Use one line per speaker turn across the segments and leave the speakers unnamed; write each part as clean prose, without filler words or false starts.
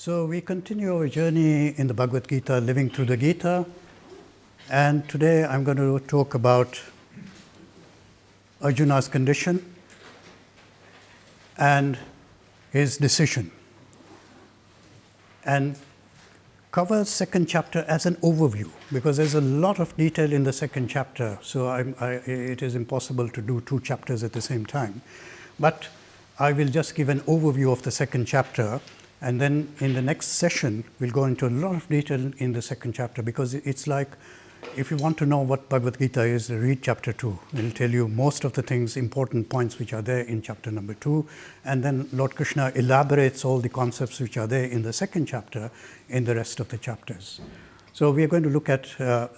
So we continue our journey in the Bhagavad Gita, living through the Gita, and today I'm going to talk about Arjuna's condition and his decision, and cover second chapter as an overview, because there's a lot of detail in the second chapter, so it is impossible to do two chapters at the same time. But I will just give an overview of the second chapter, and then in the next session we'll go into a lot of detail in the second chapter, because it's like, if you want to know what Bhagavad Gita is, read chapter 2. It'll tell you most of the things, important points which are there in chapter number 2. And then Lord Krishna elaborates all the concepts which are there in the second chapter in the rest of the chapters. So we are going to look at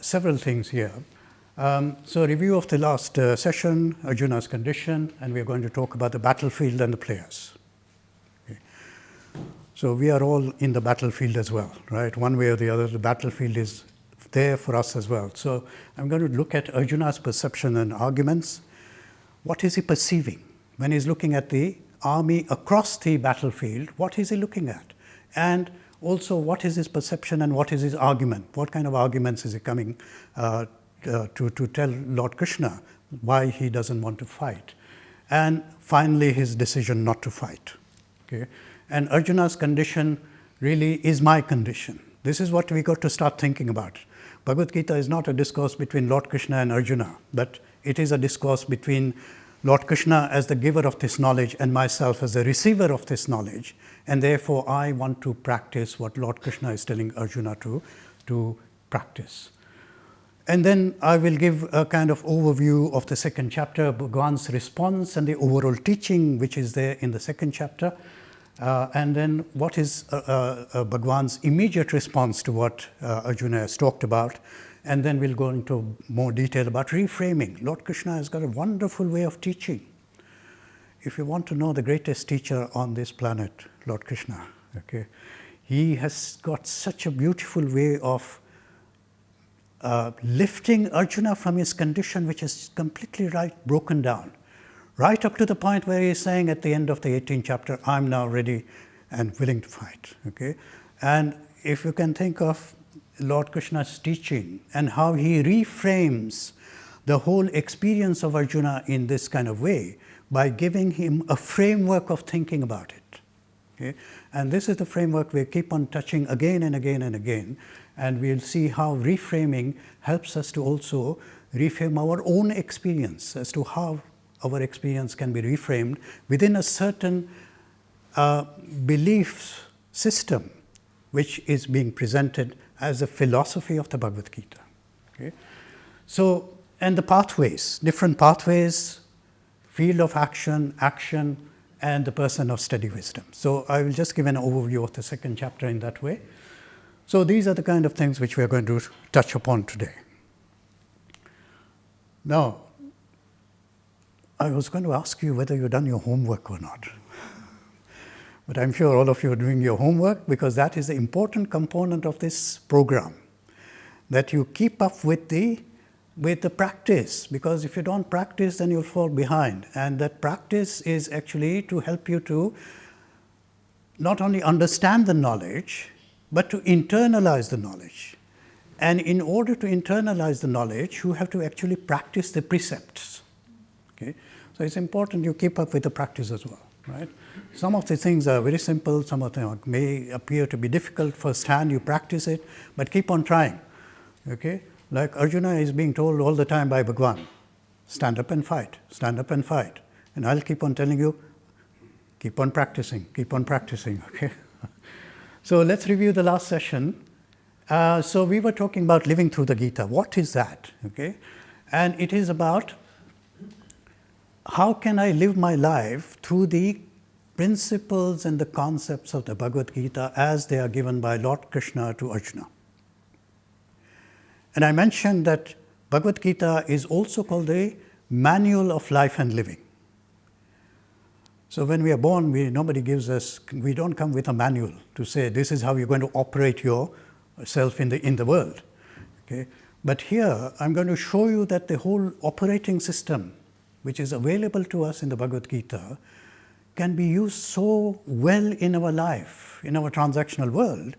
several things here. So review of the last session, Arjuna's condition, and we are going to talk about the battlefield and the players. Okay. So we are all in the battlefield as well, right? One way or the other, the battlefield is there for us as well. So I'm going to look at Arjuna's perception and arguments. What is he perceiving when he's looking at the army across the battlefield? What is he looking at? And also, what is his perception and what is his argument? What kind of arguments is he coming to tell Lord Krishna why he doesn't want to fight? And finally, his decision not to fight. Okay? And Arjuna's condition really is my condition. This is what we got to start thinking about. Bhagavad Gita is not a discourse between Lord Krishna and Arjuna, but it is a discourse between Lord Krishna as the giver of this knowledge and myself as the receiver of this knowledge, and therefore I want to practice what Lord Krishna is telling Arjuna to practice. And then I will give a kind of overview of the second chapter, Bhagwan's response and the overall teaching which is there in the second chapter. And then what is Bhagwan's immediate response to what Arjuna has talked about. And then we'll go into more detail about reframing. Lord Krishna has got a wonderful way of teaching. If you want to know the greatest teacher on this planet, Lord Krishna, okay, he has got such a beautiful way of lifting Arjuna from his condition, which is completely broken down. Right up to the point where he is saying at the end of the 18th chapter, I'm now ready and willing to fight. Okay? And if you can think of Lord Krishna's teaching and how he reframes the whole experience of Arjuna in this kind of way by giving him a framework of thinking about it. Okay? And this is the framework we keep on touching again and again and again. And we'll see how reframing helps us to also reframe our own experience as to how our experience can be reframed within a certain belief system which is being presented as a philosophy of the Bhagavad Gita. Okay? So, and the pathways, different pathways, field of action, and the person of steady wisdom. So I will just give an overview of the second chapter in that way. So these are the kind of things which we are going to touch upon today. Now, I was going to ask you whether you've done your homework or not. But I'm sure all of you are doing your homework, because that is the important component of this program, that you keep up with the practice, because if you don't practice, then you'll fall behind. And that practice is actually to help you to not only understand the knowledge, but to internalize the knowledge. And in order to internalize the knowledge, you have to actually practice the precepts. Okay? So it's important you keep up with the practice as well, right? Some of the things are very simple, some of them may appear to be difficult firsthand, you practice it, but keep on trying. Okay? Like Arjuna is being told all the time by Bhagwan, stand up and fight, stand up and fight. And I'll keep on telling you, keep on practicing, okay? So let's review the last session. So we were talking about living through the Gita. What is that? Okay? And it is about how can I live my life through the principles and the concepts of the Bhagavad Gita as they are given by Lord Krishna to Arjuna. And I mentioned that Bhagavad Gita is also called the manual of life and living. So when we are born, nobody gives us, we don't come with a manual to say this is how you're going to operate yourself in the world. Okay? But here I'm going to show you that the whole operating system which is available to us in the Bhagavad Gita can be used so well in our life, in our transactional world,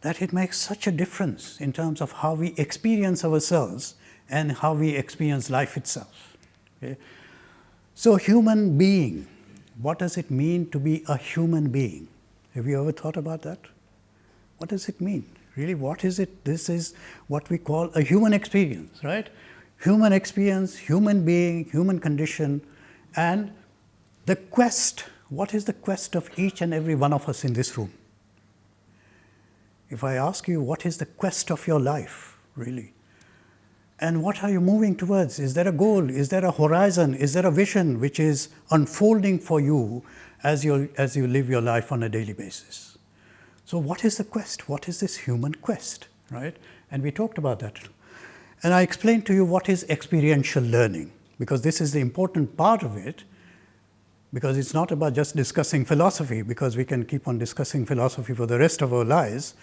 that it makes such a difference in terms of how we experience ourselves and how we experience life itself. Okay? So, human being, what does it mean to be a human being? Have you ever thought about that? What does it mean? Really, what is it? This is what we call a human experience, right? Human experience, human being, human condition, and the quest. What is the quest of each and every one of us in this room? If I ask you, what is the quest of your life, really? And what are you moving towards? Is there a goal? Is there a horizon? Is there a vision which is unfolding for you as you live your life on a daily basis? So what is the quest? What is this human quest, right? And we talked about that. And I explained to you what is experiential learning, because this is the important part of it, because it's not about just discussing philosophy, because we can keep on discussing philosophy for the rest of our lives.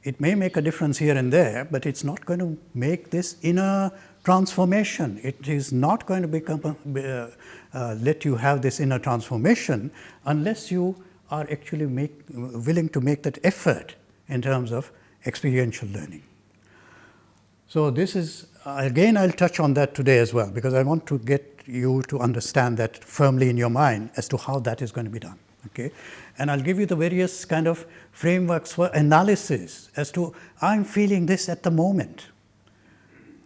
It may make a difference here and there, but it's not going to make this inner transformation. It is not going to let you have this inner transformation unless you are actually willing to make that effort in terms of experiential learning. So this is, again, I'll touch on that today as well, because I want to get you to understand that firmly in your mind as to how that is going to be done. Okay? And I'll give you the various kind of frameworks for analysis as to, I'm feeling this at the moment.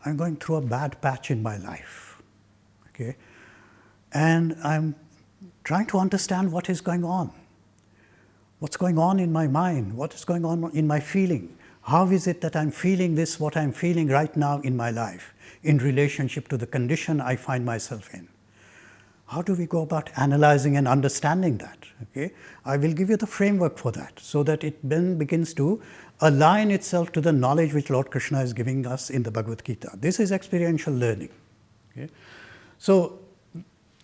I'm going through a bad patch in my life. Okay? And I'm trying to understand what is going on. What's going on in my mind? What is going on in my feeling? How is it that I'm feeling this, what I'm feeling right now in my life, in relationship to the condition I find myself in? How do we go about analyzing and understanding that? Okay? I will give you the framework for that, so that it then begins to align itself to the knowledge which Lord Krishna is giving us in the Bhagavad Gita. This is experiential learning. Okay? So,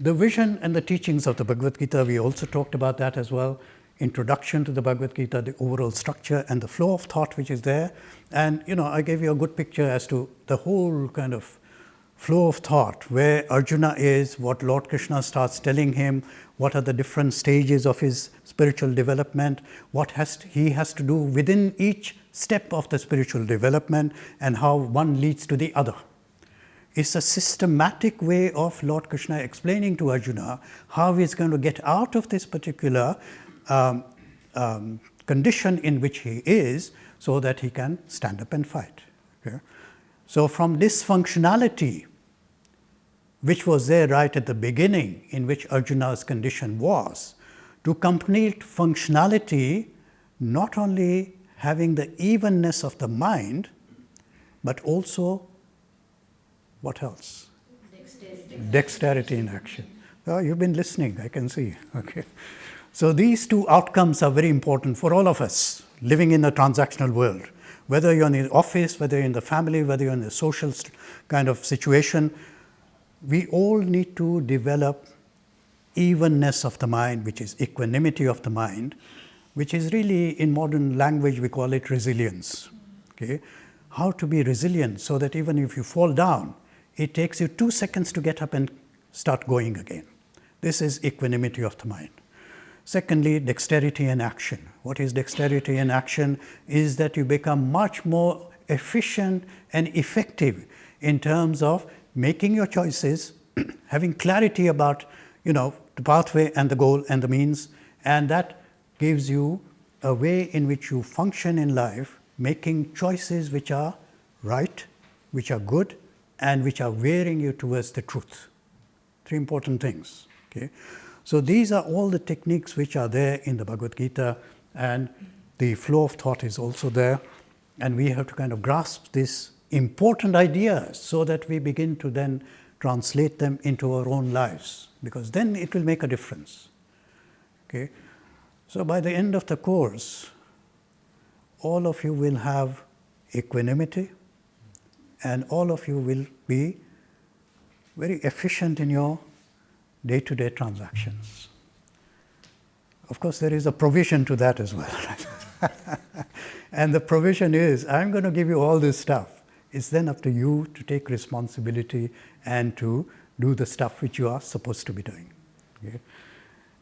the vision and the teachings of the Bhagavad Gita, we also talked about that as well. Introduction to the Bhagavad Gita, the overall structure and the flow of thought which is there. And I gave you a good picture as to the whole kind of flow of thought, where Arjuna is, what Lord Krishna starts telling him, what are the different stages of his spiritual development, what he has to do within each step of the spiritual development, and how one leads to the other. It's a systematic way of Lord Krishna explaining to Arjuna how he is going to get out of this particular condition in which he is, so that he can stand up and fight. Okay? So from dysfunctionality, which was there right at the beginning, in which Arjuna's condition was, to complete functionality, not only having the evenness of the mind, but also, what else? Dexterity in action. Oh, you've been listening, I can see. Okay. So these two outcomes are very important for all of us living in a transactional world. Whether you're in the office, whether you're in the family, whether you're in a social kind of situation, we all need to develop evenness of the mind, which is equanimity of the mind, which is really, in modern language, we call it resilience. Okay? How to be resilient so that even if you fall down, it takes you 2 seconds to get up and start going again. This is equanimity of the mind. Secondly, dexterity in action. What is dexterity in action? Is that you become much more efficient and effective in terms of making your choices, having clarity about the pathway and the goal and the means, and that gives you a way in which you function in life, making choices which are right, which are good, and which are veering you towards the truth. 3 important things. Okay? So these are all the techniques which are there in the Bhagavad Gita, and the flow of thought is also there, and we have to kind of grasp these important ideas so that we begin to then translate them into our own lives, because then it will make a difference. Okay? So by the end of the course, all of you will have equanimity, and all of you will be very efficient in your day-to-day transactions. Of course, there is a provision to that as well. And the provision is, I'm going to give you all this stuff. It's then up to you to take responsibility and to do the stuff which you are supposed to be doing. Okay?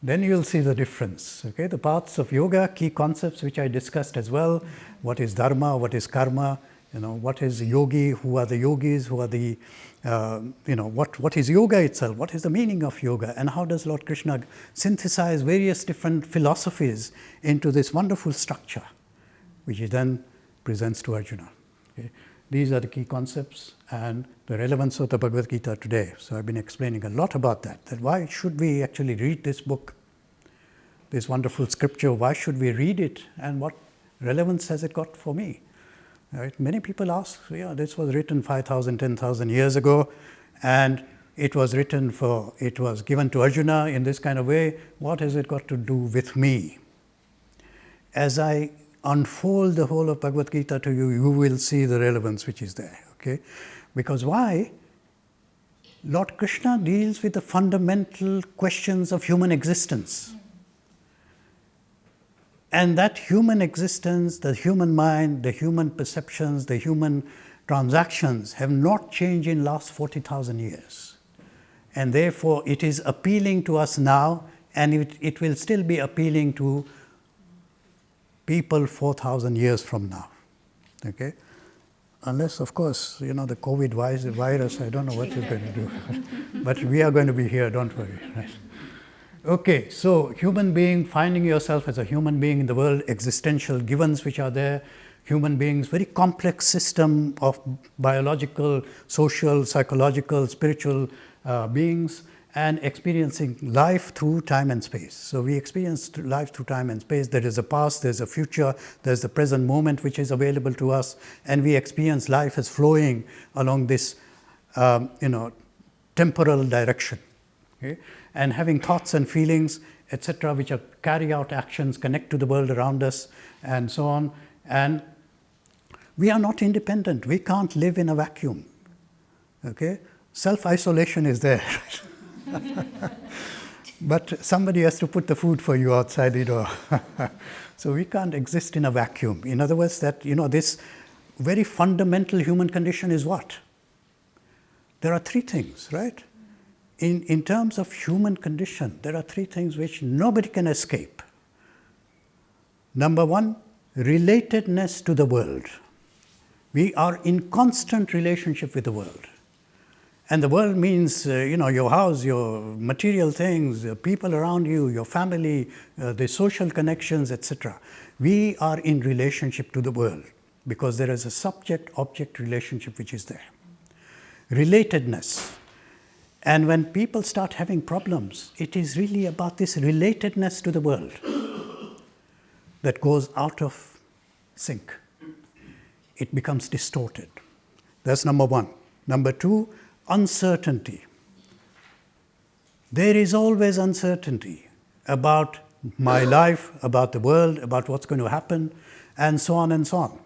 then you'll see the difference. Okay, the paths of yoga, key concepts which I discussed as well. What is dharma? What is karma? What is yogi? Who are the yogis? Who are the what is yoga itself? What is the meaning of yoga? And how does Lord Krishna synthesize various different philosophies into this wonderful structure, which he then presents to Arjuna. Okay. These are the key concepts and the relevance of the Bhagavad Gita today. So I've been explaining a lot about that why should we actually read this book, this wonderful scripture, why should we read it, and what relevance has it got for me? Right? Many people ask, this was written 5,000, 10,000 years ago, and it was given to Arjuna in this kind of way. What has it got to do with me? As I unfold the whole of Bhagavad Gita to you, you will see the relevance which is there. Okay? Because why? Lord Krishna deals with the fundamental questions of human existence. And that human existence, the human mind, the human perceptions, the human transactions have not changed in the last 40,000 years. And therefore, it is appealing to us now, and it will still be appealing to people 4,000 years from now. Okay? Unless, of course, the COVID virus, I don't know what it's going to do. But we are going to be here, don't worry. Right? Okay, so human being, finding yourself as a human being in the world, existential givens which are there, human beings, very complex system of biological, social, psychological, spiritual beings, and experiencing life through time and space. So we experience life through time and space. There is a past, there's a future, there's the present moment which is available to us, and we experience life as flowing along this, temporal direction. Okay? And having thoughts and feelings, etc., which are carry out actions, connect to the world around us, and so on. And we are not independent. We can't live in a vacuum. Okay? Self-isolation is there. But somebody has to put the food for you outside the door. So we can't exist in a vacuum. In other words, that this very fundamental human condition is what? There are three things, right? In terms of human condition, there are three things which nobody can escape. Number one, relatedness to the world. We are in constant relationship with the world. And the world means, your house, your material things, people around you, your family, the social connections, etc. We are in relationship to the world because there is a subject-object relationship which is there. Relatedness. And when people start having problems, it is really about this relatedness to the world that goes out of sync. It becomes distorted. That's number one. Number two, uncertainty. There is always uncertainty about my life, about the world, about what's going to happen, and so on and so on.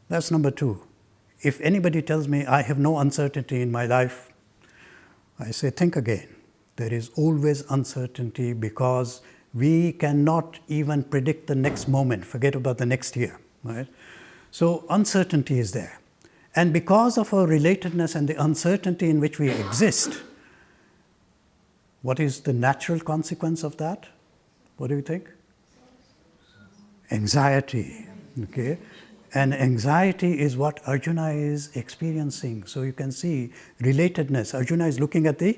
That's number two. If anybody tells me I have no uncertainty in my life, I say, think again. There is always uncertainty because we cannot even predict the next moment. Forget about the next year. Right? So uncertainty is there. And because of our relatedness and the uncertainty in which we exist, what is the natural consequence of that? What do you think? Anxiety. Okay? And anxiety is what Arjuna is experiencing. So you can see relatedness. Arjuna is looking at the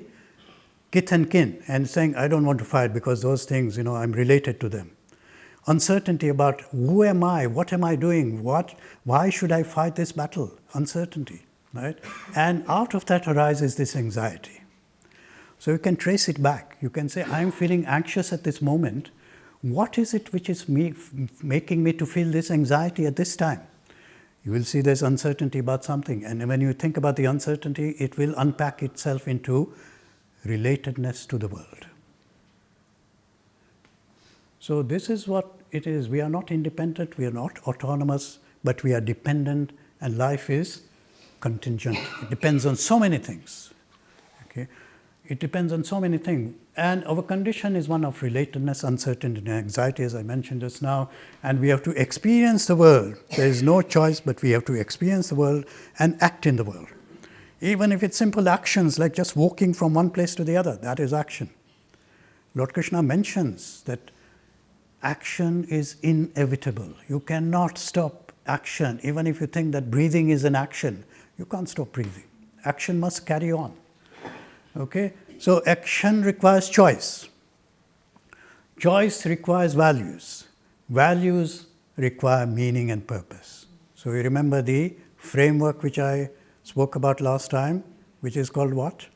kith and kin and saying, I don't want to fight because those things, I'm related to them. Uncertainty about who am I, what am I doing, why should I fight this battle? Uncertainty, right? And out of that arises this anxiety. So you can trace it back. You can say, I'm feeling anxious at this moment. What is it which is making me to feel this anxiety at this time? You will see there's uncertainty about something. And when you think about the uncertainty, it will unpack itself into relatedness to the world. So this is what it is. We are not independent, we are not autonomous, but we are dependent, and life is contingent. It depends on so many things. Okay? It depends on so many things. And our condition is one of relatedness, uncertainty, and anxiety, as I mentioned just now. And we have to experience the world. There is no choice, but we have to experience the world and act in the world. Even if it's simple actions like just walking from one place to the other, that is action. Lord Krishna mentions that action is inevitable. You cannot stop action. Even if you think that breathing is an action, you can't stop breathing. Action must carry on. Okay? So action requires choice. Choice requires values. Values require meaning and purpose. So you remember the framework which I spoke about last time, which is called what?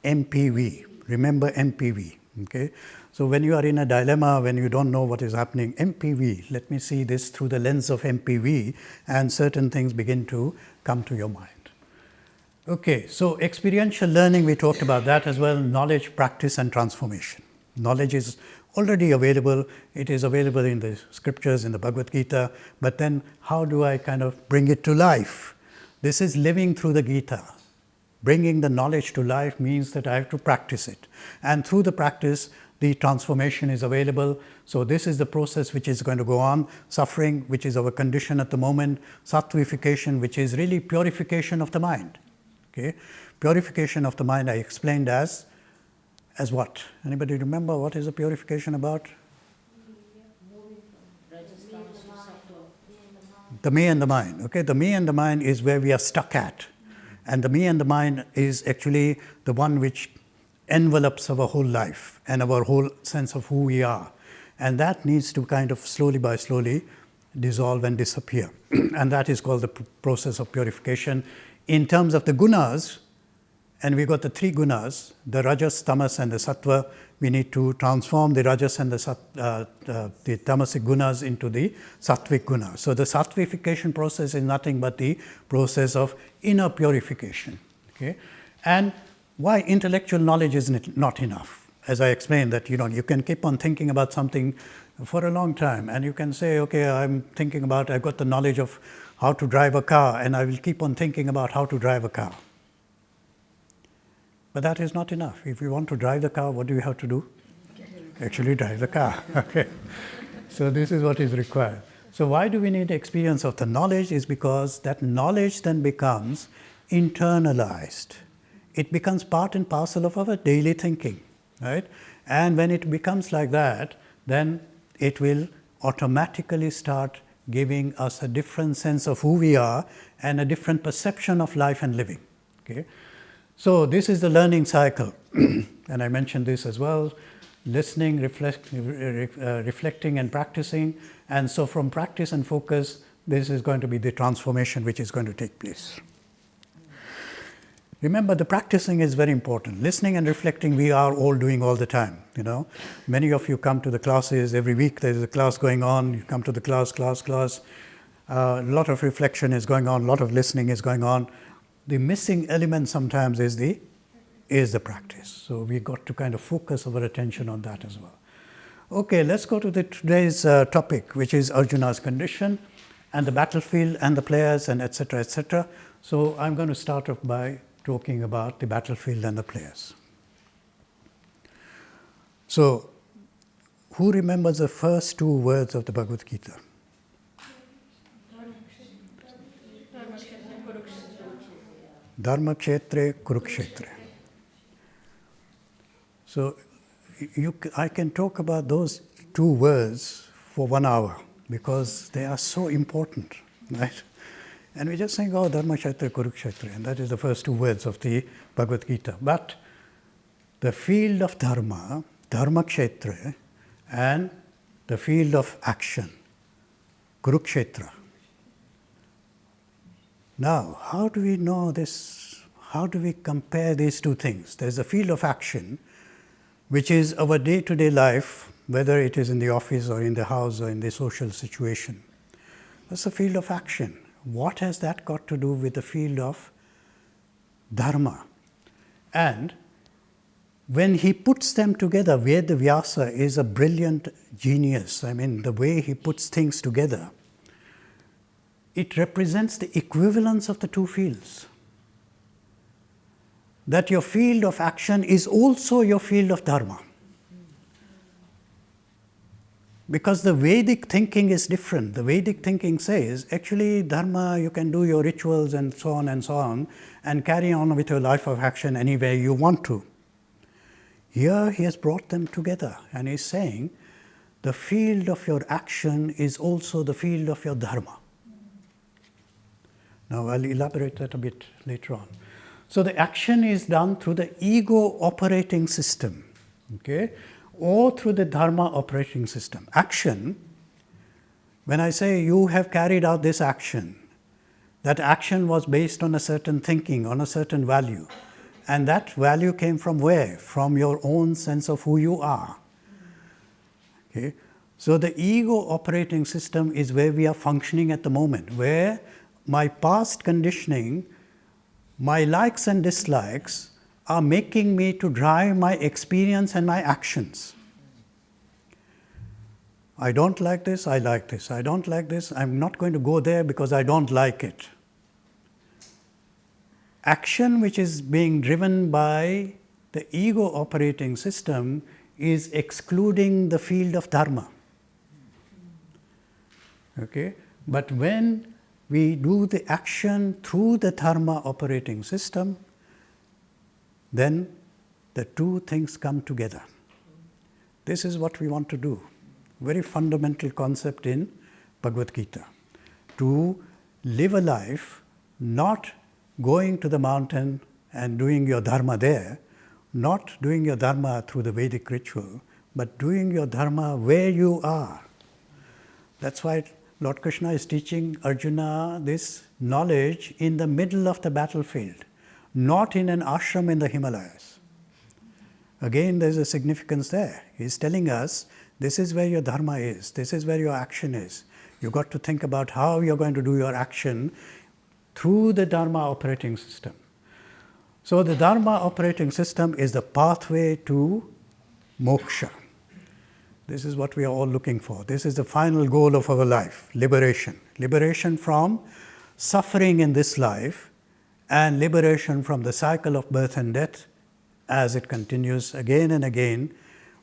MPV. Remember MPV. Okay? So when you are in a dilemma, when you don't know what is happening, MPV, let me see this through the lens of MPV, and certain things begin to come to your mind. Okay, so experiential learning, we talked about that as well, knowledge, practice and transformation. Knowledge is already available, it is available in the scriptures, in the Bhagavad Gita, but then how do I kind of bring it to life? This is living through the Gita. Bringing the knowledge to life means that I have to practice it. And through the practice, the transformation is available. So this is the process which is going to go on. Suffering, which is our condition at the moment. Sattvification, which is really purification of the mind. Okay? Purification of the mind I explained as what? Anybody remember what is the purification about? The me and the mind. Okay, the me and the mind is where we are stuck at. And the me and the mind is actually the one which envelops our whole life and our whole sense of who we are. And that needs to kind of slowly by slowly dissolve and disappear. And that is called the process of purification. In terms of the gunas, and we got the three gunas, the rajas, tamas and the sattva, we need to transform the rajas and the tamasic gunas into the sattvic gunas. So the sattvification process is nothing but the process of inner purification. Okay? And why intellectual knowledge is not enough? As I explained that, you can keep on thinking about something for a long time, and you can say, okay, I've got the knowledge of how to drive a car, and I will keep on thinking about how to drive a car. But that is not enough. If you want to drive the car, what do you have to do? Actually drive the car. Okay. So this is what is required. So why do we need experience of the knowledge? Is because that knowledge then becomes internalized. It becomes part and parcel of our daily thinking, right? And when it becomes like that, then it will automatically start giving us a different sense of who we are and a different perception of life and living. Okay? So this is the learning cycle, and I mentioned this as well, listening, reflecting and practicing, and so from practice and focus, this is going to be the transformation which is going to take place. Remember, the practicing is very important. Listening and reflecting we are all doing all the time, Many of you come to the classes, every week there is a class going on, you come to the class. A lot of reflection is going on, a lot of listening is going on. The missing element sometimes is the practice. So we got to kind of focus our attention on that as well. Okay, let's go to today's topic, which is Arjuna's condition and the battlefield and the players and etc., etc. So I'm going to start off by talking about the battlefield and the players. So, who remembers the first two words of the Bhagavad Gita? Dharma kshetre, kurukshetre. So, I can talk about those two words for 1 hour because they are so important, right? And we just think, Dharma kshetre, kurukshetre, and that is the first two words of the Bhagavad Gita. But the field of dharma, dharma kshetre, and the field of action, kurukshetra. Now, how do we know this? How do we compare these two things? There's a field of action, which is our day-to-day life, whether it is in the office or in the house or in the social situation. That's a field of action. What has that got to do with the field of dharma? And when he puts them together, Veda Vyasa is a brilliant genius. I mean, the way he puts things together, it represents the equivalence of the two fields. That your field of action is also your field of dharma. Because the Vedic thinking is different. The Vedic thinking says, actually, dharma, you can do your rituals and so on, and carry on with your life of action any way you want to. Here he has brought them together and he's saying the field of your action is also the field of your dharma. Now I'll elaborate that a bit later on. So the action is done through the ego operating system, okay, or through the dharma operating system. Action, when I say you have carried out this action, that action was based on a certain thinking, on a certain value. And that value came from where? From your own sense of who you are. Okay? So the ego operating system is where we are functioning at the moment, where my past conditioning, my likes and dislikes are making me to drive my experience and my actions. I don't like this, I like this. I don't like this, I'm not going to go there because I don't like it. Action which is being driven by the ego operating system is excluding the field of dharma. Okay? But when we do the action through the dharma operating system, then the two things come together. This is what we want to do. Very fundamental concept in Bhagavad Gita. To live a life not going to the mountain and doing your dharma there, not doing your dharma through the Vedic ritual, but doing your dharma where you are. That's why Lord Krishna is teaching Arjuna this knowledge in the middle of the battlefield, not in an ashram in the Himalayas. Again, there's a significance there. He's telling us, this is where your dharma is, this is where your action is. You've got to think about how you're going to do your action through the dharma operating system. So the dharma operating system is the pathway to moksha. This is what we are all looking for. This is the final goal of our life, liberation. Liberation from suffering in this life and liberation from the cycle of birth and death as it continues again and again,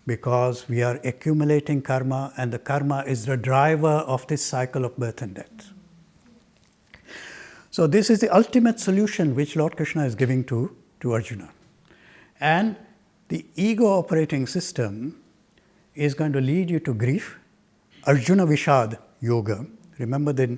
because we are accumulating karma and the karma is the driver of this cycle of birth and death. So this is the ultimate solution which Lord Krishna is giving to Arjuna. And the ego operating system is going to lead you to grief. Arjuna Vishad Yoga. Remember the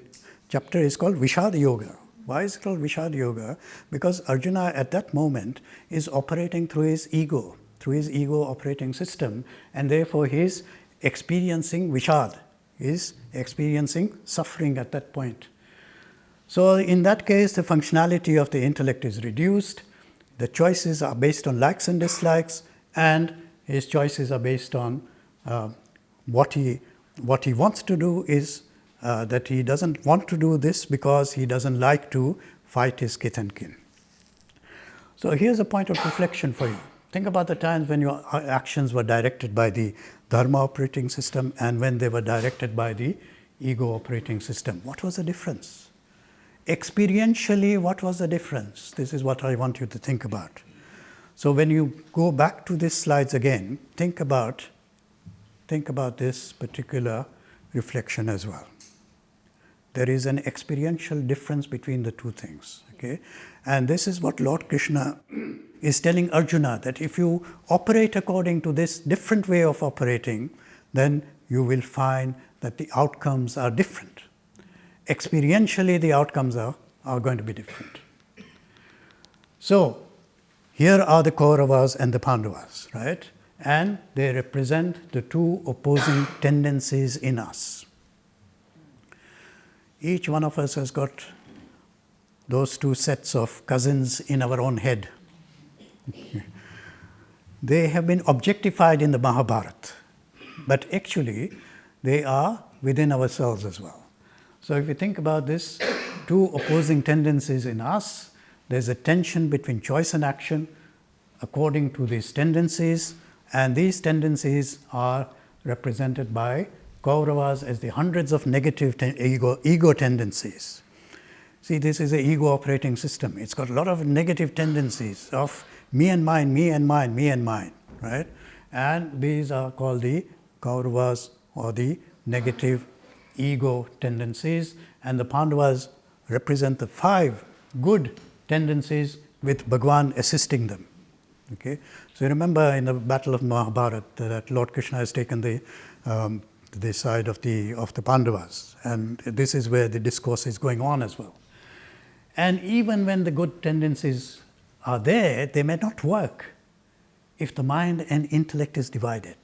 chapter is called Vishad Yoga. Why is it called Vishad Yoga? Because Arjuna at that moment is operating through his ego operating system, and therefore he is experiencing Vishad, is experiencing suffering at that point. So in that case, the functionality of the intellect is reduced, the choices are based on likes and dislikes, and his choices are based on what he wants to do is that he doesn't want to do this because he doesn't like to fight his kith and kin. So here's a point of reflection for you. Think about the times when your actions were directed by the dharma operating system and when they were directed by the ego operating system. What was the difference? Experientially, what was the difference? This is what I want you to think about. So when you go back to these slides again, think about this particular reflection as well. There is an experiential difference between the two things. Okay? And this is what Lord Krishna is telling Arjuna, that if you operate according to this different way of operating, then you will find that the outcomes are different. Experientially, the outcomes are going to be different. So, here are the Kauravas and the Pandavas, right? And they represent the two opposing tendencies in us. Each one of us has got those two sets of cousins in our own head. They have been objectified in the Mahabharata, but actually they are within ourselves as well. So if you think about this, two opposing tendencies in us, there's a tension between choice and action according to these tendencies, and these tendencies are represented by Kauravas as the hundreds of negative ego tendencies. See, this is an ego operating system. It's got a lot of negative tendencies of me and mine, me and mine, me and mine, right? And these are called the Kauravas, or the negative ego tendencies, and the Pandavas represent the 5 good tendencies with Bhagwan assisting them. Okay, so you remember in the battle of Mahabharata that Lord Krishna has taken the side of the Pandavas, and this is where the discourse is going on as well. And even when the good tendencies are there, they may not work if the mind and intellect is divided.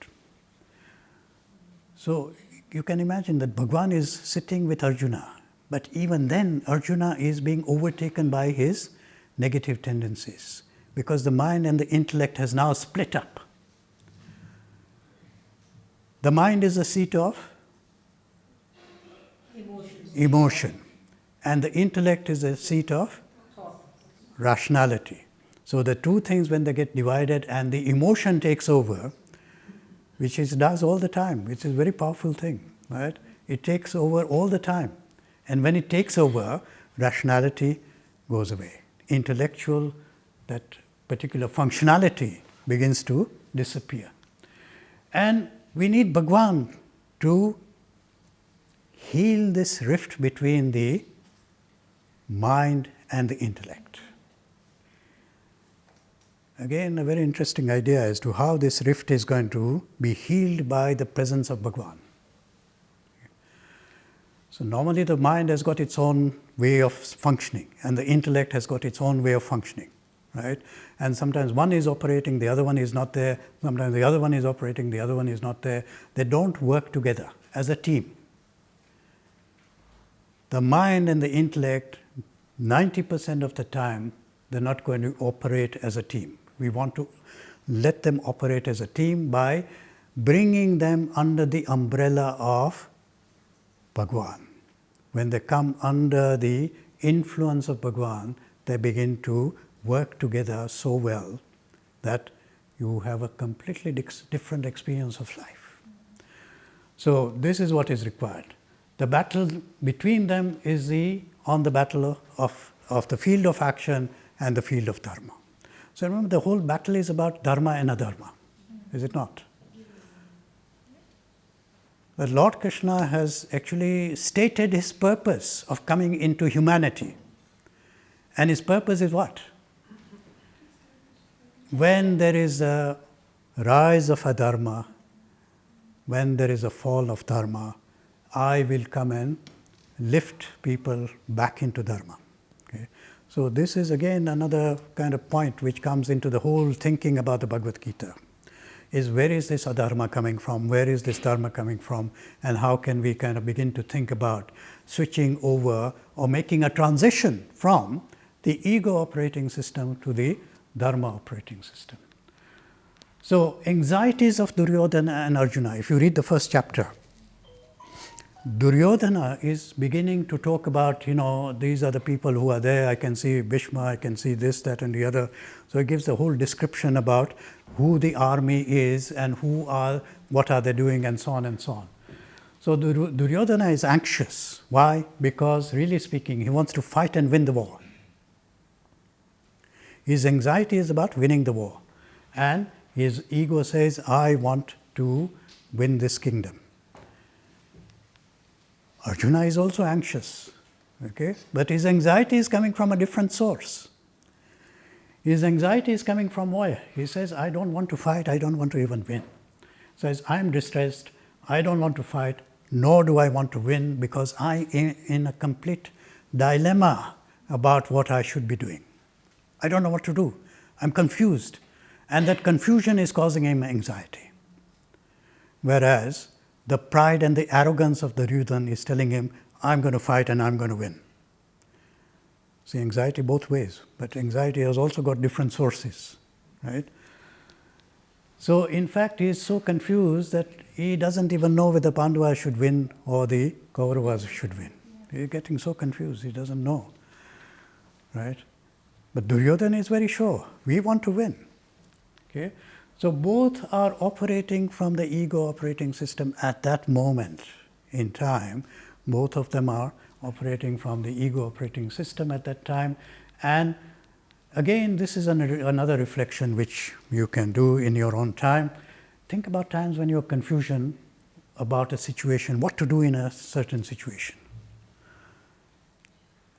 So you can imagine that Bhagwan is sitting with Arjuna, but even then Arjuna is being overtaken by his negative tendencies, because the mind and the intellect has now split up. The mind is the seat of emotion, and the intellect is the seat of rationality. So the two things, when they get divided and the emotion takes over, which it does all the time, which is a very powerful thing, right? It takes over all the time. And when it takes over, rationality goes away. Intellectual, that particular functionality begins to disappear. And we need Bhagwan to heal this rift between the mind and the intellect. Again, a very interesting idea as to how this rift is going to be healed by the presence of Bhagwan. So normally the mind has got its own way of functioning, and the intellect has got its own way of functioning, right? And sometimes one is operating, the other one is not there. Sometimes the other one is operating, the other one is not there. They don't work together as a team. The mind and the intellect, 90% of the time, they're not going to operate as a team. We want to let them operate as a team by bringing them under the umbrella of Bhagwan. When they come under the influence of Bhagwan, they begin to work together so well that you have a completely different experience of life. So this is what is required. The battle between them is on the battle of the field of action and the field of dharma. So remember, the whole battle is about dharma and adharma, is it not? But Lord Krishna has actually stated his purpose of coming into humanity. And his purpose is what? When there is a rise of adharma, when there is a fall of dharma, I will come and lift people back into dharma. Okay? So this is again another kind of point which comes into the whole thinking about the Bhagavad Gita, is where is this adharma coming from, where is this dharma coming from, and how can we kind of begin to think about switching over or making a transition from the ego operating system to the dharma operating system. So anxieties of Duryodhana and Arjuna, if you read the first chapter, Duryodhana is beginning to talk about, these are the people who are there. I can see Bhishma, I can see this, that, and the other. So he gives the whole description about who the army is and what are they doing, and so on and so on. So Duryodhana is anxious. Why? Because really speaking, he wants to fight and win the war. His anxiety is about winning the war. And his ego says, I want to win this kingdom. Arjuna is also anxious, okay? But his anxiety is coming from a different source. His anxiety is coming from where? He says, I don't want to fight, I don't want to even win. He says, I'm distressed, I don't want to fight, nor do I want to win, because I am in a complete dilemma about what I should be doing. I don't know what to do. I'm confused. And that confusion is causing him anxiety. Whereas the pride and the arrogance of Duryodhana is telling him, I'm going to fight and I'm going to win. See, anxiety both ways, but anxiety has also got different sources, right? So, in fact, he is so confused that he doesn't even know whether Pandavas should win or the Kauravas should win. He's getting so confused, he doesn't know, right? But Duryodhana is very sure, we want to win, okay? So both are operating from the ego operating system at that moment in time. Both of them are operating from the ego operating system at that time. And again, this is another reflection which you can do in your own time. Think about times when you have confusion about a situation, what to do in a certain situation.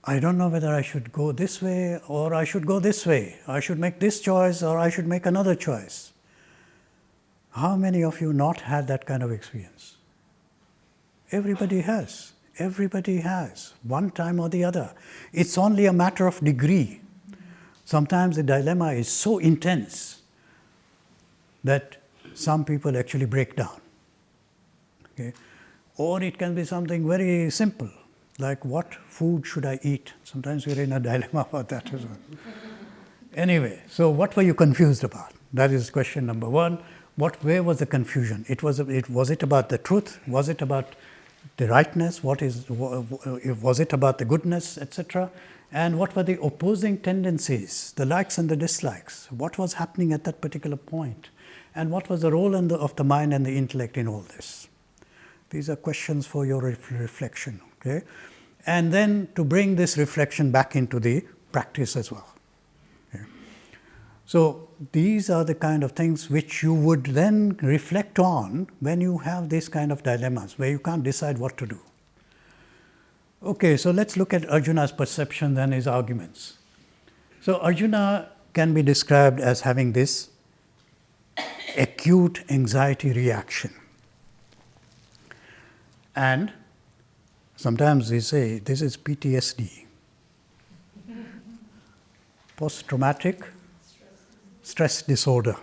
I don't know whether I should go this way or I should go this way. I should make this choice or I should make another choice. How many of you not had that kind of experience? Everybody has. Everybody has, one time or the other. It's only a matter of degree. Sometimes the dilemma is so intense that some people actually break down. Okay? Or it can be something very simple, like what food should I eat? Sometimes we're in a dilemma about that as well. Anyway, so what were you confused about? That is question number one. Where was the confusion? Was it about the truth? Was it about the rightness? Was it about the goodness, etc.? And what were the opposing tendencies, the likes and the dislikes? What was happening at that particular point? And what was the role of the mind and the intellect in all this? These are questions for your reflection. Okay? And then to bring this reflection back into the practice as well. Okay? So these are the kind of things which you would then reflect on when you have these kind of dilemmas where you can't decide what to do. Okay, so let's look at Arjuna's perception and his arguments. So Arjuna can be described as having this acute anxiety reaction. And sometimes we say this is PTSD, post-traumatic stress disorder.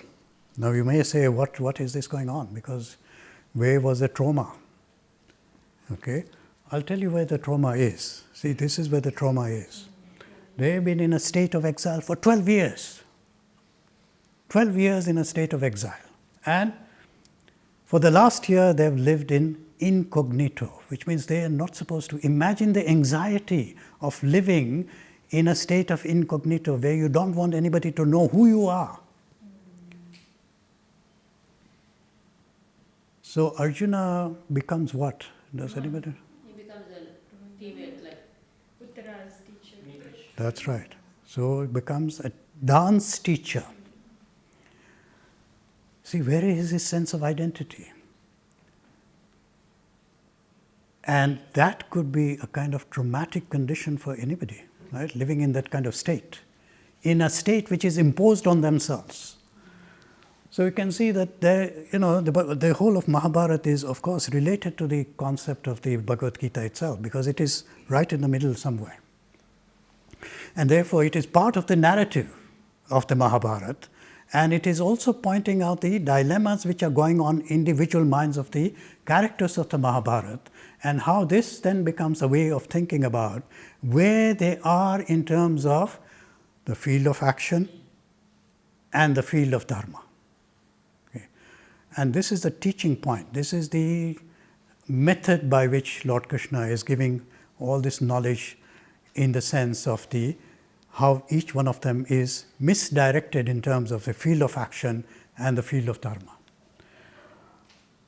Now you may say, what is this going on? Because where was the trauma? Okay, I'll tell you where the trauma is. See, this is where the trauma is. They've been in a state of exile for 12 years. 12 years in a state of exile. And for the last year, they've lived in incognito, which means they are not supposed to imagine the anxiety of living in a state of incognito where you don't want anybody to know who you are. So Arjuna becomes what? Does anybody?
He becomes a female, like
Uttara's teacher.
That's right. So it becomes a dance teacher. See, where is his sense of identity? And that could be a kind of traumatic condition for anybody, right? Living in that kind of state, in a state which is imposed on themselves. So you can see that the whole of Mahabharata is, of course, related to the concept of the Bhagavad Gita itself, because it is right in the middle somewhere. And therefore, it is part of the narrative of the Mahabharata, and it is also pointing out the dilemmas which are going on in individual minds of the characters of the Mahabharata, and how this then becomes a way of thinking about where they are in terms of the field of action and the field of dharma. Okay. And this is the teaching point. This is the method by which Lord Krishna is giving all this knowledge in the sense of how each one of them is misdirected in terms of the field of action and the field of dharma.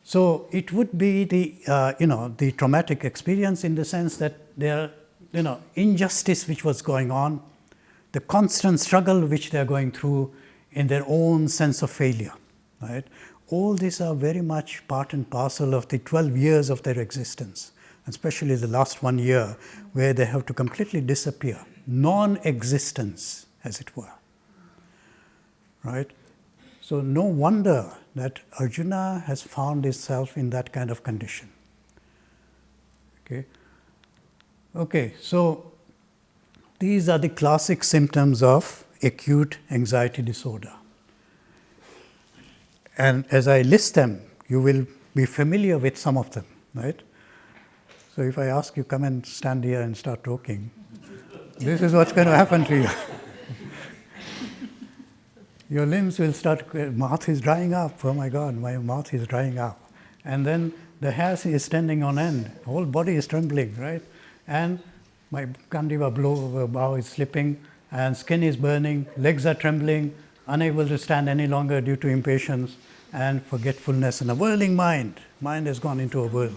So it would be the traumatic experience in the sense that there, injustice which was going on, the constant struggle which they are going through in their own sense of failure, right? All these are very much part and parcel of the 12 years of their existence, especially the last 1 year where they have to completely disappear, non-existence, as it were, right? So no wonder that Arjuna has found himself in that kind of condition. Okay, so these are the classic symptoms of acute anxiety disorder. And as I list them, you will be familiar with some of them, right? So if I ask you, come and stand here and start talking, this is what's going to happen to you. Your limbs will start, mouth is drying up. Oh my God, my mouth is drying up. And then the hair is standing on end. Whole body is trembling, right? And my Gandiva bow is slipping, and skin is burning, legs are trembling, unable to stand any longer due to impatience and forgetfulness and a whirling mind. Mind has gone into a whirl.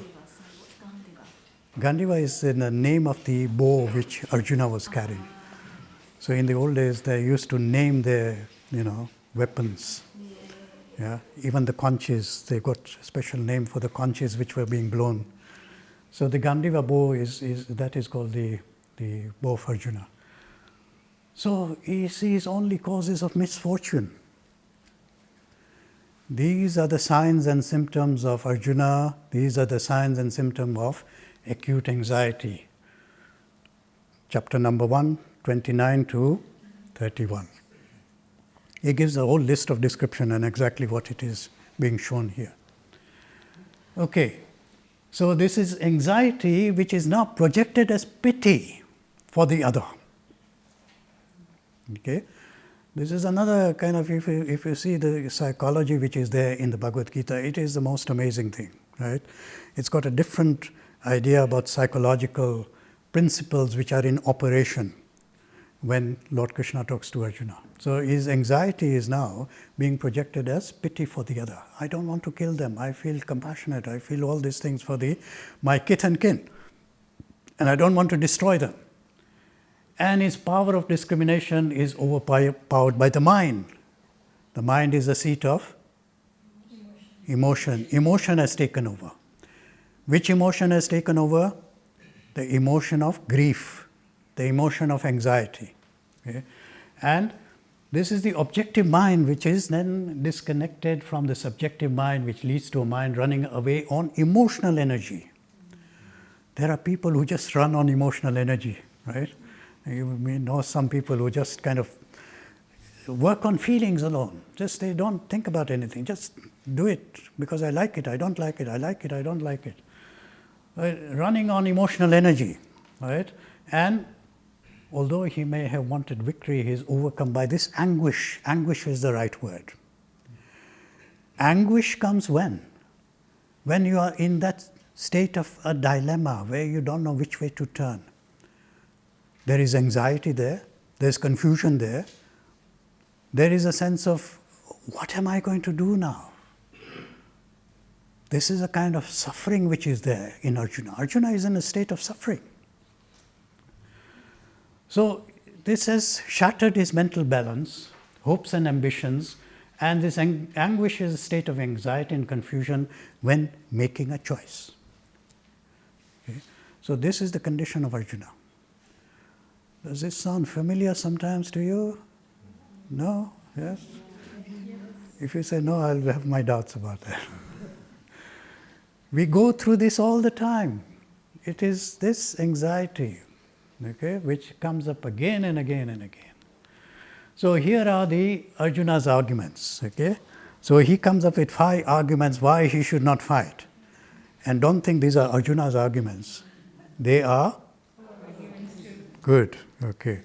Gandiva is in the name of the bow which Arjuna was carrying. So in the old days, they used to name their weapons. Yeah, even the conches, they got a special name for the conches which were being blown. So the Gandiva bow is called the the bow of Arjuna. So he sees only causes of misfortune. These are the signs and symptoms of Arjuna, these are the signs and symptoms of acute anxiety. Chapter number 1, 29 to 31. He gives a whole list of description and exactly what it is being shown here. Okay, so this is anxiety which is now projected as pity for the other. Okay, this is another kind of, if you see the psychology which is there in the Bhagavad Gita, it is the most amazing thing, right? It's got a different idea about psychological principles which are in operation when Lord Krishna talks to Arjuna. So his anxiety is now being projected as pity for the other. I don't want to kill them. I feel compassionate. I feel all these things for my kith and kin. And I don't want to destroy them. And his power of discrimination is overpowered by the mind. The mind is the seat of emotion. Emotion has taken over. Which emotion has taken over? The emotion of grief, the emotion of anxiety. Okay? And this is the objective mind which is then disconnected from the subjective mind, which leads to a mind running away on emotional energy. There are people who just run on emotional energy, right? You may know some people who just kind of work on feelings alone. Just they don't think about anything. Just do it because I like it, I don't like it, I like it, I don't like it. Running on emotional energy, right? And although he may have wanted victory, he is overcome by this anguish. Anguish is the right word. Anguish comes when? When you are in that state of a dilemma where you don't know which way to turn. There is anxiety there, there's confusion there, there is a sense of, what am I going to do now? This is a kind of suffering which is there in Arjuna. Arjuna is in a state of suffering. So this has shattered his mental balance, hopes and ambitions, and this anguish is a state of anxiety and confusion when making a choice. Okay? So this is the condition of Arjuna. Does this sound familiar sometimes to you? No? Yes? If you say no, I'll have my doubts about that. We go through this all the time. It is this anxiety, okay, which comes up again and again and again. So here are the Arjuna's arguments. Okay? So he comes up with 5 arguments why he should not fight. And don't think these are Arjuna's arguments. They are good. Okay.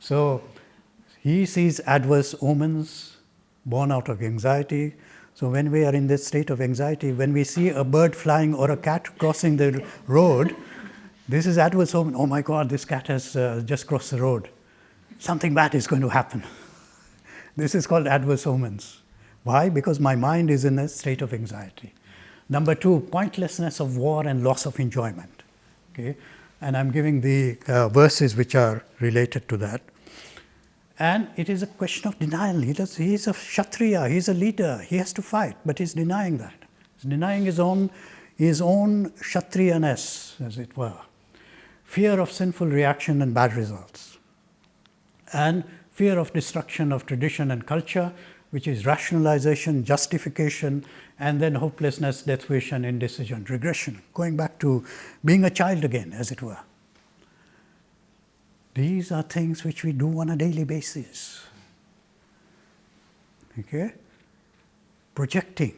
So he sees adverse omens born out of anxiety. So when we are in this state of anxiety, when we see a bird flying or a cat crossing the road, this is adverse omen. Oh my God, this cat has just crossed the road. Something bad is going to happen. This is called adverse omens. Why? Because my mind is in a state of anxiety. Number 2, pointlessness of war and loss of enjoyment. Okay? And I'm giving the verses which are related to that. And it is a question of denial. He is a Kshatriya, he's a leader, he has to fight, but he's denying that. He's denying his own Kshatriyaness, as it were. Fear of sinful reaction and bad results. And fear of destruction of tradition and culture, which is rationalization, justification, and then hopelessness, death wish, and indecision, regression, going back to being a child again, as it were. These are things which we do on a daily basis. Okay? Projecting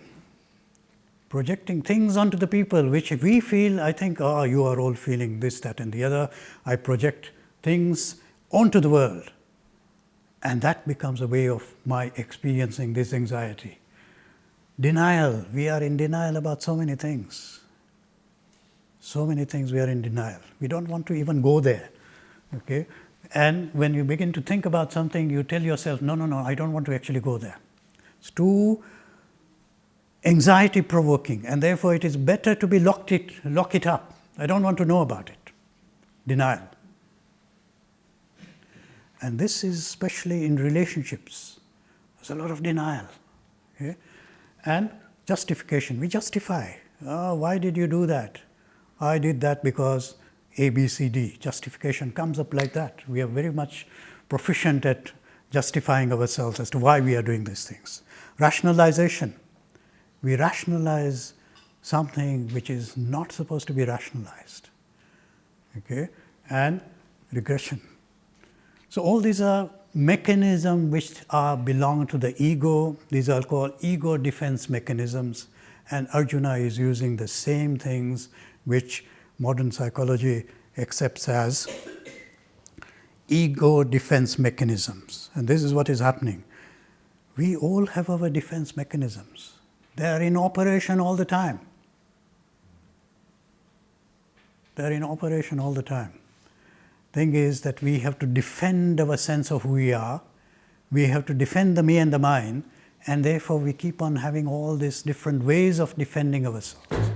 things onto the people which we feel, I think, oh, you are all feeling this, that, and the other. I project things onto the world. And that becomes a way of my experiencing this anxiety. Denial. We are in denial about so many things. So many things we are in denial. We don't want to even go there. Okay? And when you begin to think about something, you tell yourself, no, I don't want to actually go there. It's too anxiety provoking, and therefore it is better to be lock it up. I don't want to know about it. Denial. And this is especially in relationships. There's a lot of denial. Okay? And justification. We justify. Oh, why did you do that? I did that because A, B, C, D. Justification comes up like that. We are very much proficient at justifying ourselves as to why we are doing these things. Rationalization. We rationalize something which is not supposed to be rationalized. Okay? And regression. So all these are mechanisms which belong to the ego. These are called ego defense mechanisms, and Arjuna is using the same things which modern psychology accepts as ego defense mechanisms. And this is what is happening. We all have our defense mechanisms. They are in operation all the time. They are in operation all the time. Thing is that we have to defend our sense of who we are. We have to defend the me and the mine, and therefore we keep on having all these different ways of defending ourselves.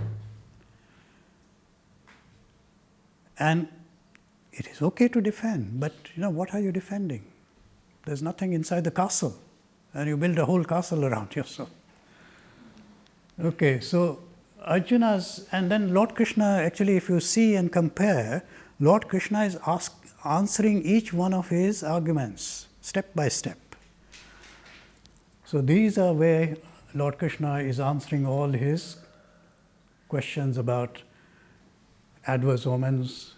And it is okay to defend, but what are you defending? There's nothing inside the castle, and you build a whole castle around yourself. Okay, so Arjuna's, and then Lord Krishna, actually if you see and compare, Lord Krishna is answering each one of his arguments step by step. So these are where Lord Krishna is answering all his questions about adverse omens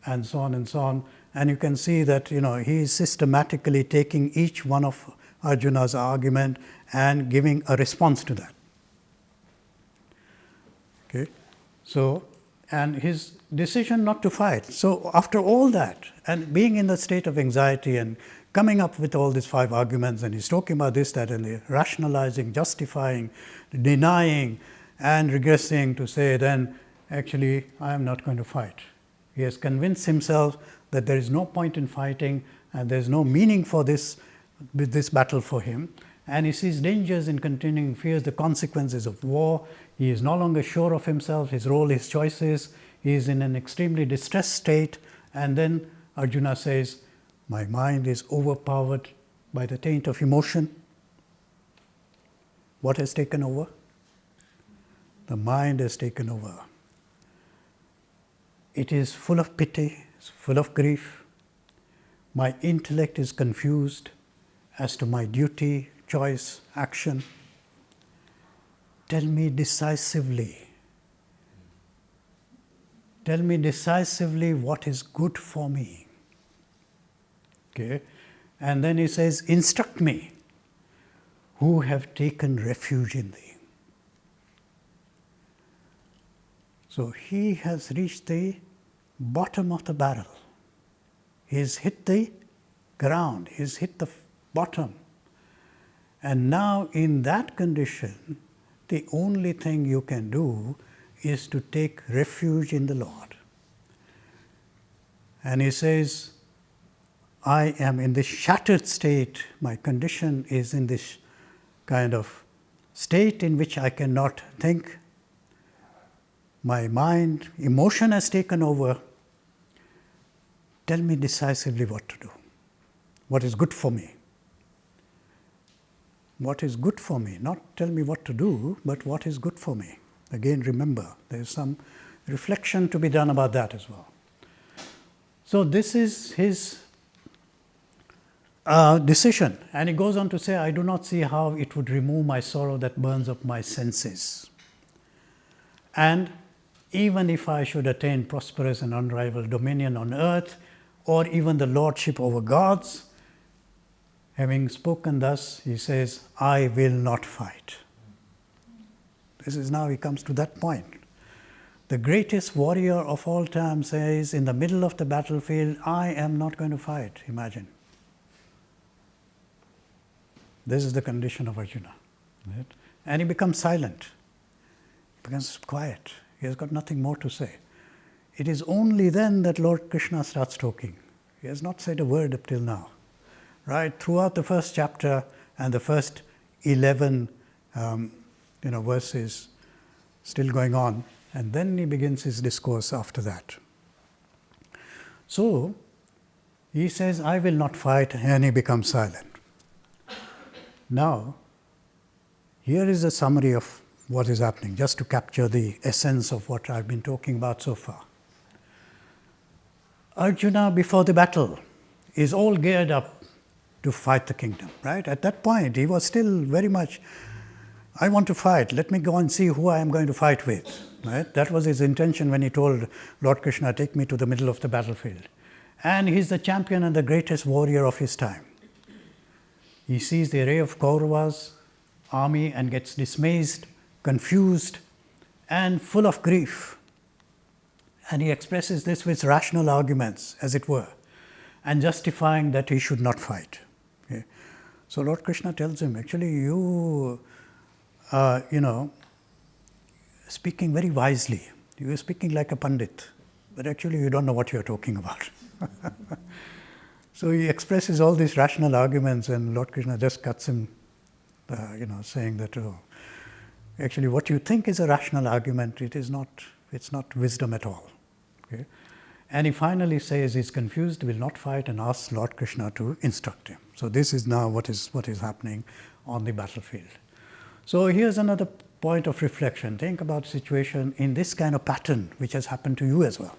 and so on and so on. And you can see that he is systematically taking each one of Arjuna's argument and giving a response to that. Okay, so and his decision not to fight. So after all that, and being in the state of anxiety and coming up with all these 5 arguments, and he's talking about this, that, and the rationalizing, justifying, denying, and regressing to say, then actually I am not going to fight. He has convinced himself that there is no point in fighting, and there is no meaning for this battle for him. And he sees dangers in continuing, fears the consequences of war. He is no longer sure of himself, his role, his choices. He is in an extremely distressed state. And then Arjuna says, my mind is overpowered by the taint of emotion. What has taken over? The mind has taken over. It is full of pity, it's full of grief. My intellect is confused as to my duty, choice, action. Tell me decisively. Tell me decisively what is good for me. Okay? And then he says, instruct me, who have taken refuge in thee. So he has reached the bottom of the barrel. He's hit the ground, he's hit the bottom. And now in that condition, the only thing you can do is to take refuge in the Lord. And he says, I am in this shattered state, my condition is in this kind of state in which I cannot think. My mind, emotion has taken over. Tell me decisively what to do. What is good for me? What is good for me? Not tell me what to do, but what is good for me. Again, remember, there is some reflection to be done about that as well. So this is his decision. And he goes on to say, I do not see how it would remove my sorrow that burns up my senses. And even if I should attain prosperous and unrivaled dominion on earth, or even the lordship over gods, having spoken thus, he says, I will not fight. This is now he comes to that point. The greatest warrior of all time says, in the middle of the battlefield, I am not going to fight. Imagine. This is the condition of Arjuna. Right? And he becomes silent. He becomes quiet. He has got nothing more to say. It is only then that Lord Krishna starts talking. He has not said a word up till now. Right? Throughout the first chapter and the first 11 verses still going on, and then he begins his discourse after that. So, he says, I will not fight, and he becomes silent. Now, here is a summary of what is happening, just to capture the essence of what I've been talking about so far. Arjuna, before the battle, is all geared up to fight the kingdom, right? At that point, he was still very much, I want to fight. Let me go and see who I am going to fight with, right? That was his intention when he told Lord Krishna, take me to the middle of the battlefield. And he's the champion and the greatest warrior of his time. He sees the array of Kauravas' army and gets dismayed, confused, and full of grief. And he expresses this with rational arguments, as it were, and justifying that he should not fight. Okay. So Lord Krishna tells him, actually, you are, speaking very wisely. You are speaking like a pandit, but actually you don't know what you are talking about. So he expresses all these rational arguments, and Lord Krishna just cuts him, saying that, oh, actually what you think is a rational argument, it's not wisdom at all. Okay? And he finally says he's confused, will not fight, and asks Lord Krishna to instruct him. So this is now what is happening on the battlefield. So here's another point of reflection. Think about situation in this kind of pattern which has happened to you as well.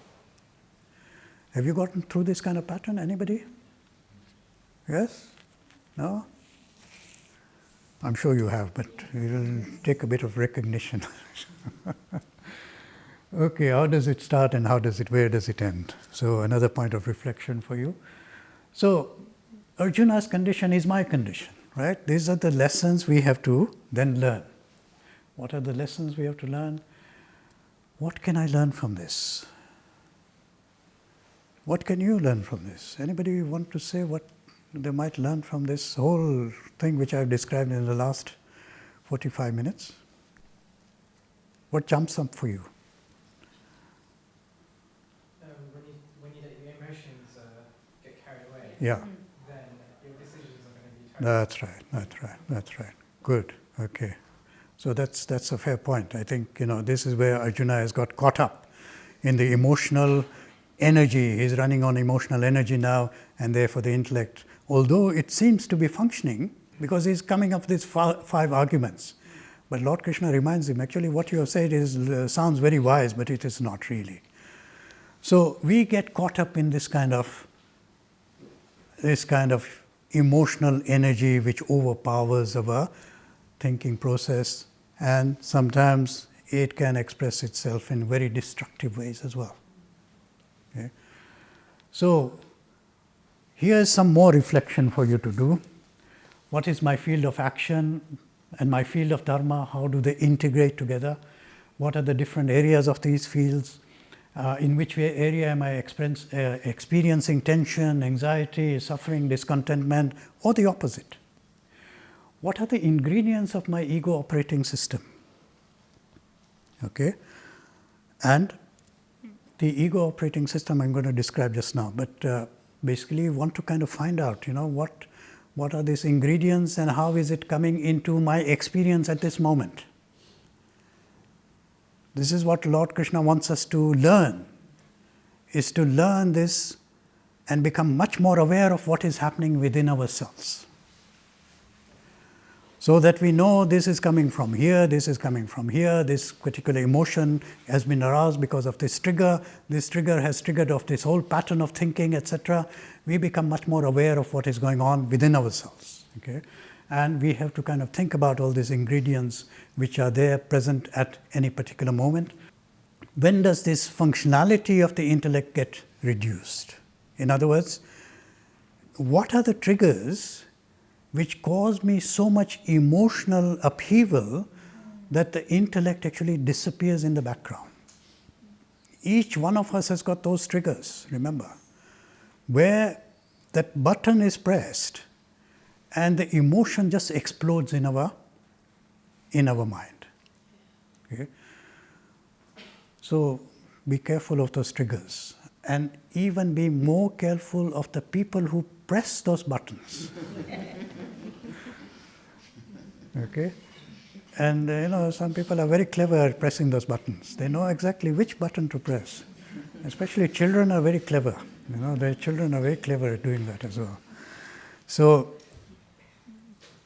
Have you gotten through this kind of pattern? Anybody? Yes? No? I'm sure you have, but it will take a bit of recognition. Okay, how does it start and where does it end? So another point of reflection for you. So Arjuna's condition is my condition, right? These are the lessons we have to then learn. What are the lessons we have to learn? What can I learn from this? What can you learn from this? Anybody want to say what they might learn from this whole thing which I've described in the last 45 minutes? What jumps up for you?
When you let your emotions get carried away,
Yeah.
then your decisions are going to be totally...
That's right. Good. Okay. So that's a fair point. I think, this is where Arjuna has got caught up in the emotional energy. He's running on emotional energy now, and therefore the intellect, although it seems to be functioning, because he's coming up with these five arguments. But Lord Krishna reminds him, actually what you have said sounds very wise, but it is not really. So we get caught up in this kind of emotional energy which overpowers our thinking process, and sometimes it can express itself in very destructive ways as well. Okay. So here's some more reflection for you to do. What is my field of action and my field of dharma? How do they integrate together? What are the different areas of these fields? In which area am I experiencing tension, anxiety, suffering, discontentment, or the opposite? What are the ingredients of my ego operating system? Okay, and the ego operating system I'm going to describe just now, but basically you want to kind of find out, what are these ingredients and how is it coming into my experience at this moment? This is what Lord Krishna wants us to learn, is to learn this and become much more aware of what is happening within ourselves. So that we know this is coming from here, this is coming from here, this particular emotion has been aroused because of this trigger has triggered off this whole pattern of thinking, etc. We become much more aware of what is going on within ourselves. Okay? And we have to kind of think about all these ingredients which are there present at any particular moment. When does this functionality of the intellect get reduced? In other words, what are the triggers which cause me so much emotional upheaval that the intellect actually disappears in the background? Each one of us has got those triggers, remember, where that button is pressed and the emotion just explodes in our mind. Okay? So be careful of those triggers, and even be more careful of the people who press those buttons. Okay? And some people are very clever at pressing those buttons. They know exactly which button to press. Especially children are very clever. Their children are very clever at doing that as well. So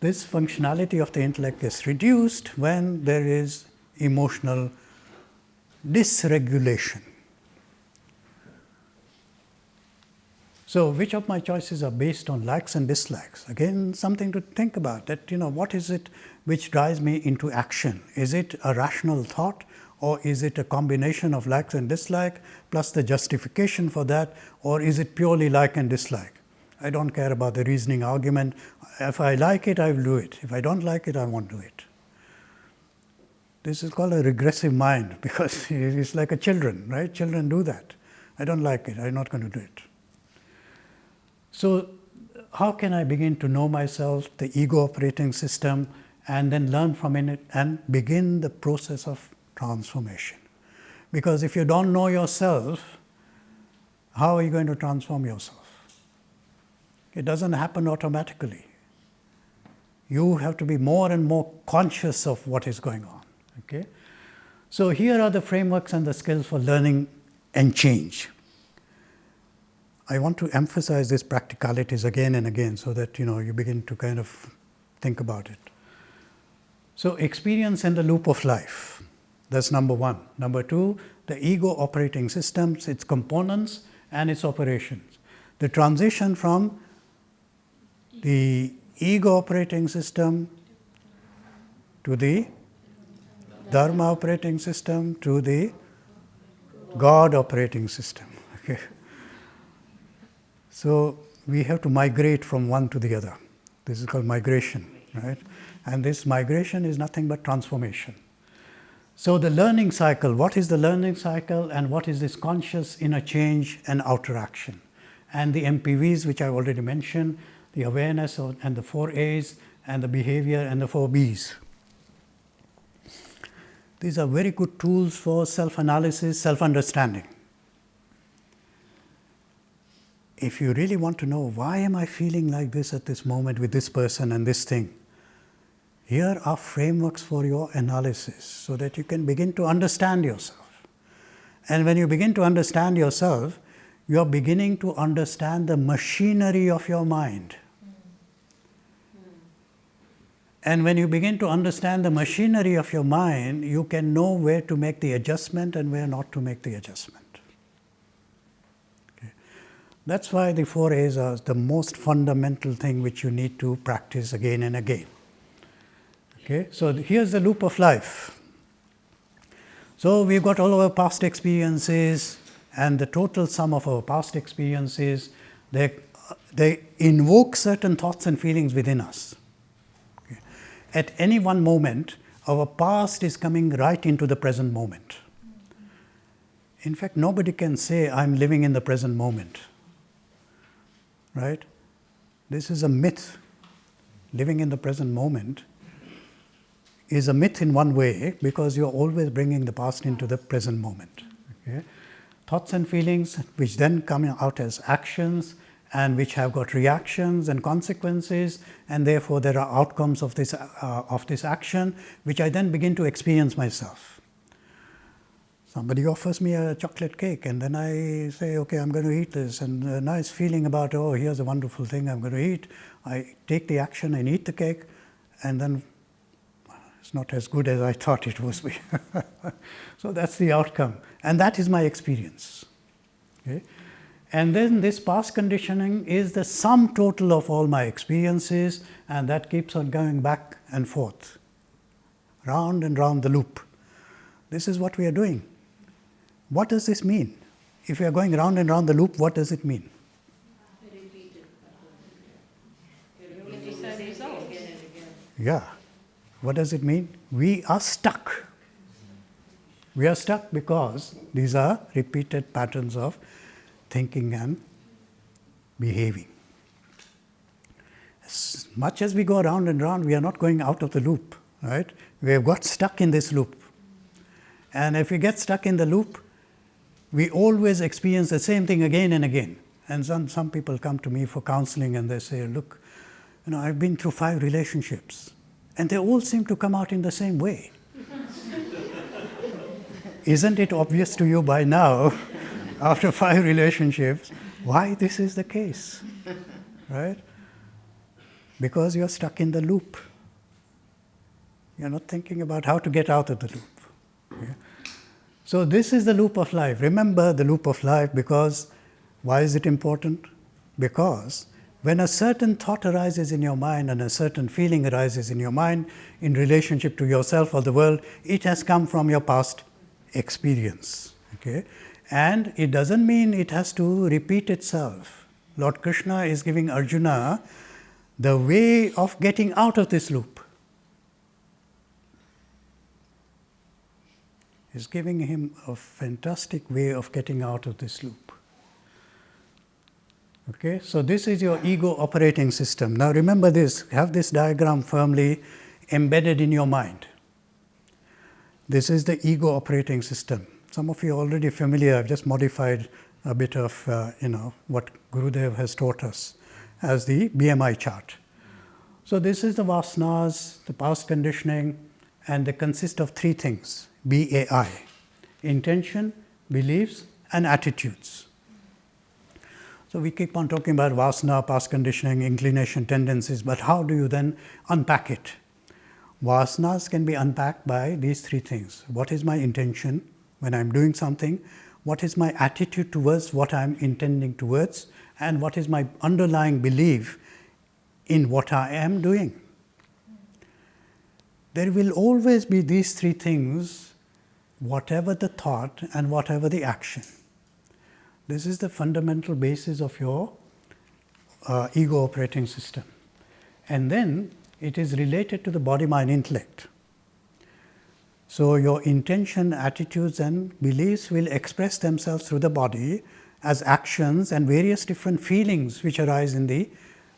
this functionality of the intellect is reduced when there is emotional dysregulation. So which of my choices are based on likes and dislikes? Again, something to think about, that what is it which drives me into action? Is it a rational thought, or is it a combination of likes and dislike plus the justification for that, or is it purely like and dislike? I don't care about the reasoning argument. If I like it, I will do it. If I don't like it, I won't do it. This is called a regressive mind, because it's like a children, right? Children do that. I don't like it, I'm not going to do it. So how can I begin to know myself, the ego operating system, and then learn from it and begin the process of transformation? Because if you don't know yourself, how are you going to transform yourself? It doesn't happen automatically. You have to be more and more conscious of what is going on. Okay? So here are the frameworks and the skills for learning and change. I want to emphasize these practicalities again and again, so that you begin to kind of think about it. So experience in the loop of life, that's number one. Number two, the ego operating systems, its components and its operations. The transition from the ego operating system to the Dharma operating system to the God operating system. Okay. So we have to migrate from one to the other. This is called migration, right? And this migration is nothing but transformation. So the learning cycle, what is the learning cycle, and what is this conscious inner change and outer action? And the MPVs, which I've already mentioned, the awareness and the 4 A's, and the behavior and the 4 B's. These are very good tools for self-analysis, self-understanding. If you really want to know, why am I feeling like this at this moment with this person and this thing? Here are frameworks for your analysis, so that you can begin to understand yourself. And when you begin to understand yourself, you are beginning to understand the machinery of your mind. And when you begin to understand the machinery of your mind, you can know where to make the adjustment and where not to make the adjustment. Okay. That's why the 4 A's are the most fundamental thing which you need to practice again and again. Okay. So here's the loop of life. So we've got all our past experiences, and the total sum of our past experiences, they invoke certain thoughts and feelings within us. At any one moment, our past is coming right into the present moment. In fact, nobody can say, I'm living in the present moment. Right? This is a myth. Living in the present moment is a myth in one way, because you're always bringing the past into the present moment. Okay? Thoughts and feelings, which then come out as actions, and which have got reactions and consequences, and therefore there are outcomes of this action, which I then begin to experience myself. Somebody offers me a chocolate cake, and then I say, okay, I'm going to eat this, and a nice feeling about, oh, here's a wonderful thing I'm going to eat. I take the action and eat the cake, and then it's not as good as I thought it was. So that's the outcome, and that is my experience. Okay? And then this past conditioning is the sum total of all my experiences, and that keeps on going back and forth, round and round the loop. This is what we are doing. What does this mean? If we are going round and round the loop, what does it mean? Yeah. What does it mean? We are stuck. We are stuck because these are repeated patterns of thinking and behaving. As much as we go round and round, we are not going out of the loop, right? We have got stuck in this loop. And if we get stuck in the loop, we always experience the same thing again and again. And some people come to me for counseling, and they say, look, I've been through 5 relationships, and they all seem to come out in the same way. Isn't it obvious to you by now, after 5 relationships, why this is the case, right? Because you're stuck in the loop. You're not thinking about how to get out of the loop. Okay? So this is the loop of life. Remember the loop of life, because why is it important? Because when a certain thought arises in your mind and a certain feeling arises in your mind in relationship to yourself or the world, it has come from your past experience. Okay? And it doesn't mean it has to repeat itself. Lord Krishna is giving Arjuna the way of getting out of this loop. He's giving him a fantastic way of getting out of this loop. Okay, so this is your ego operating system. Now remember this, have this diagram firmly embedded in your mind. This is the ego operating system. Some of you are already familiar. I've just modified a bit of what Gurudev has taught us as the BMI chart. So this is the vasanas, the past conditioning, and they consist of three things: BAI, intention, beliefs, and attitudes. So we keep on talking about vasana, past conditioning, inclination, tendencies, but how do you then unpack it? Vasanas can be unpacked by these three things. What is my intention when I'm doing something? What is my attitude towards what I'm intending towards? And what is my underlying belief in what I am doing? There will always be these three things, whatever the thought and whatever the action. This is the fundamental basis of your ego operating system. And then it is related to the body, mind, intellect. So your intention, attitudes, and beliefs will express themselves through the body as actions and various different feelings which arise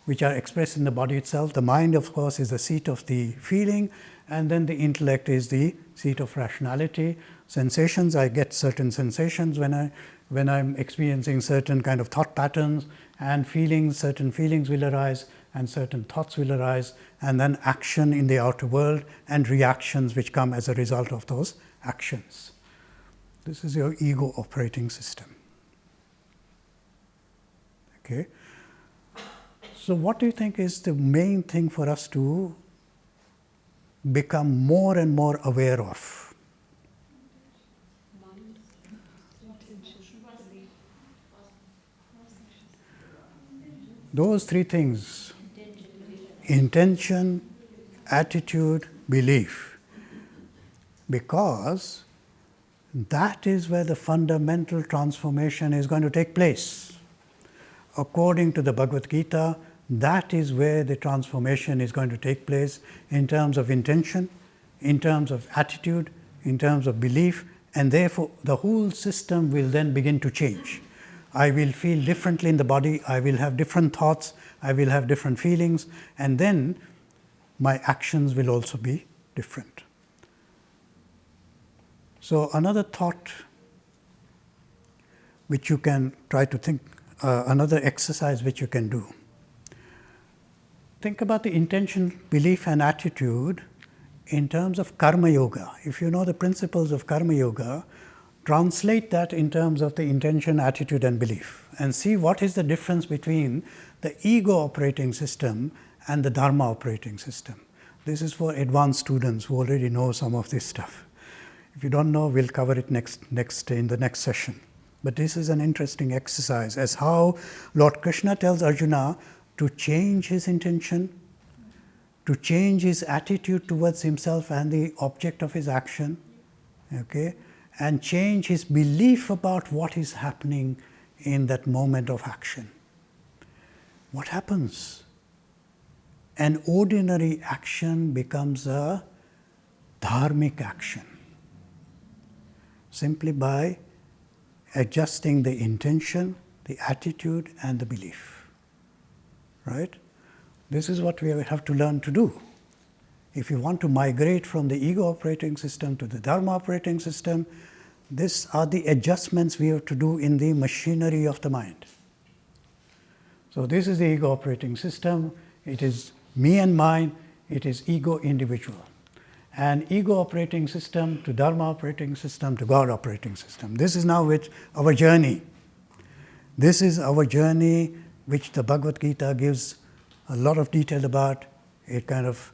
which are expressed in the body itself. The mind, of course, is the seat of the feeling, and then the intellect is the seat of rationality. Sensations, I get certain sensations when I'm experiencing certain kind of thought patterns, and feelings, certain feelings will arise and certain thoughts will arise, and then action in the outer world and reactions which come as a result of those actions. This is your ego operating system. Okay. So what do you think is the main thing for us to become more and more aware of? Those three things: intention, attitude, belief. Because that is where the fundamental transformation is going to take place. According to the Bhagavad Gita, that is where the transformation is going to take place in terms of intention, in terms of attitude, in terms of belief, and therefore the whole system will then begin to change. I will feel differently in the body, I will have different thoughts, I will have different feelings, and then my actions will also be different. So another thought which you can try to think, another exercise which you can do. Think about the intention, belief, and attitude in terms of karma yoga. If you know the principles of karma yoga, translate that in terms of the intention, attitude, and belief, and see what is the difference between the ego operating system and the dharma operating system. This is for advanced students who already know some of this stuff. If you don't know, we'll cover it next in the next session. But this is an interesting exercise as how Lord Krishna tells Arjuna to change his intention, to change his attitude towards himself and the object of his action, okay, and change his belief about what is happening in that moment of action. What happens? An ordinary action becomes a dharmic action simply by adjusting the intention, the attitude, and the belief. Right? This is what we have to learn to do. If you want to migrate from the ego operating system to the dharma operating system, these are the adjustments we have to do in the machinery of the mind. So this is the ego operating system. It is me and mine. It is ego individual. And ego operating system to dharma operating system to God operating system. This is now with our journey. This is our journey which the Bhagavad Gita gives a lot of detail about. It kind of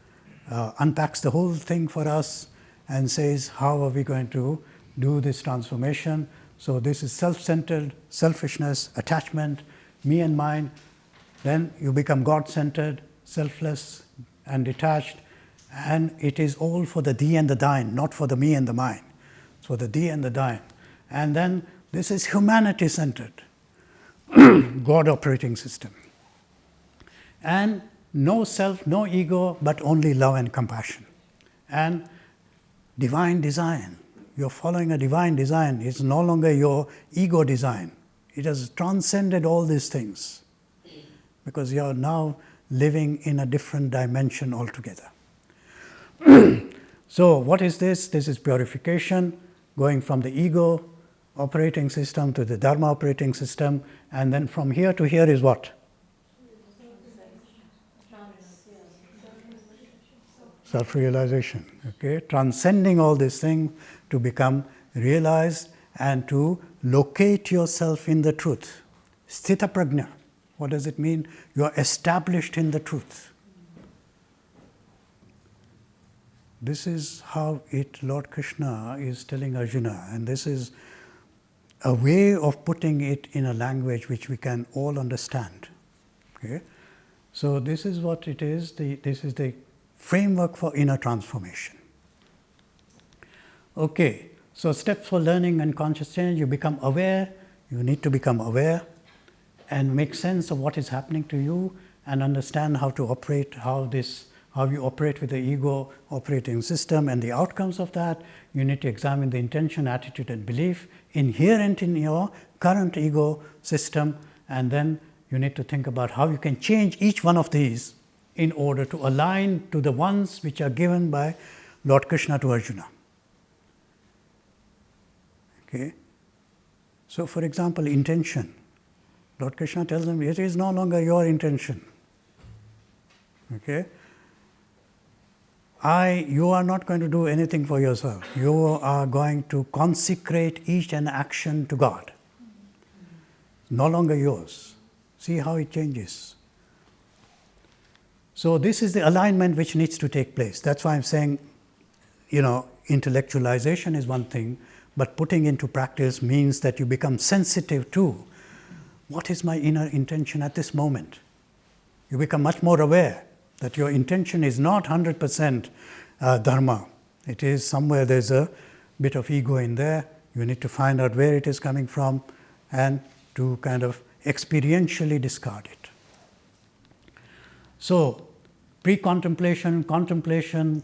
unpacks the whole thing for us and says, how are we going to do this transformation? So this is self-centered, selfishness, attachment, me and mine, then you become God-centered, selfless and detached, and it is all for the thee and the thine, not for the me and the mine. It's for the thee and the thine. And then this is humanity-centered, God operating system. And no self, no ego, but only love and compassion. And divine design. You're following a divine design. It's no longer your ego design. It has transcended all these things because you're now living in a different dimension altogether. So what is this? This is purification, going from the ego operating system to the Dharma operating system, and then from here to here is what? Self-realization. Okay, transcending all these things to become realized and to locate yourself in the truth. Sthita prajna. What does it mean? You are established in the truth. This is how Lord Krishna is telling Arjuna, and this is a way of putting it in a language which we can all understand. Okay? So this is what it is. This is the framework for inner transformation. Okay, so steps for learning and conscious change. You become aware. You need to become aware and make sense of what is happening to you and understand how to operate, how you operate with the ego operating system and the outcomes of that. You need to examine the intention, attitude and belief inherent in your current ego system, and then you need to think about how you can change each one of these in order to align to the ones which are given by Lord Krishna to Arjuna. Okay. So, for example, intention. Lord Krishna tells him, it is no longer your intention. Okay. You are not going to do anything for yourself. You are going to consecrate each and action to God. No longer yours. See how it changes. So this is the alignment which needs to take place. That's why I'm saying, intellectualization is one thing, but putting into practice means that you become sensitive to what is my inner intention at this moment. You become much more aware that your intention is not 100% dharma. It is somewhere there's a bit of ego in there. You need to find out where it is coming from and to kind of experientially discard it. So, pre-contemplation, contemplation,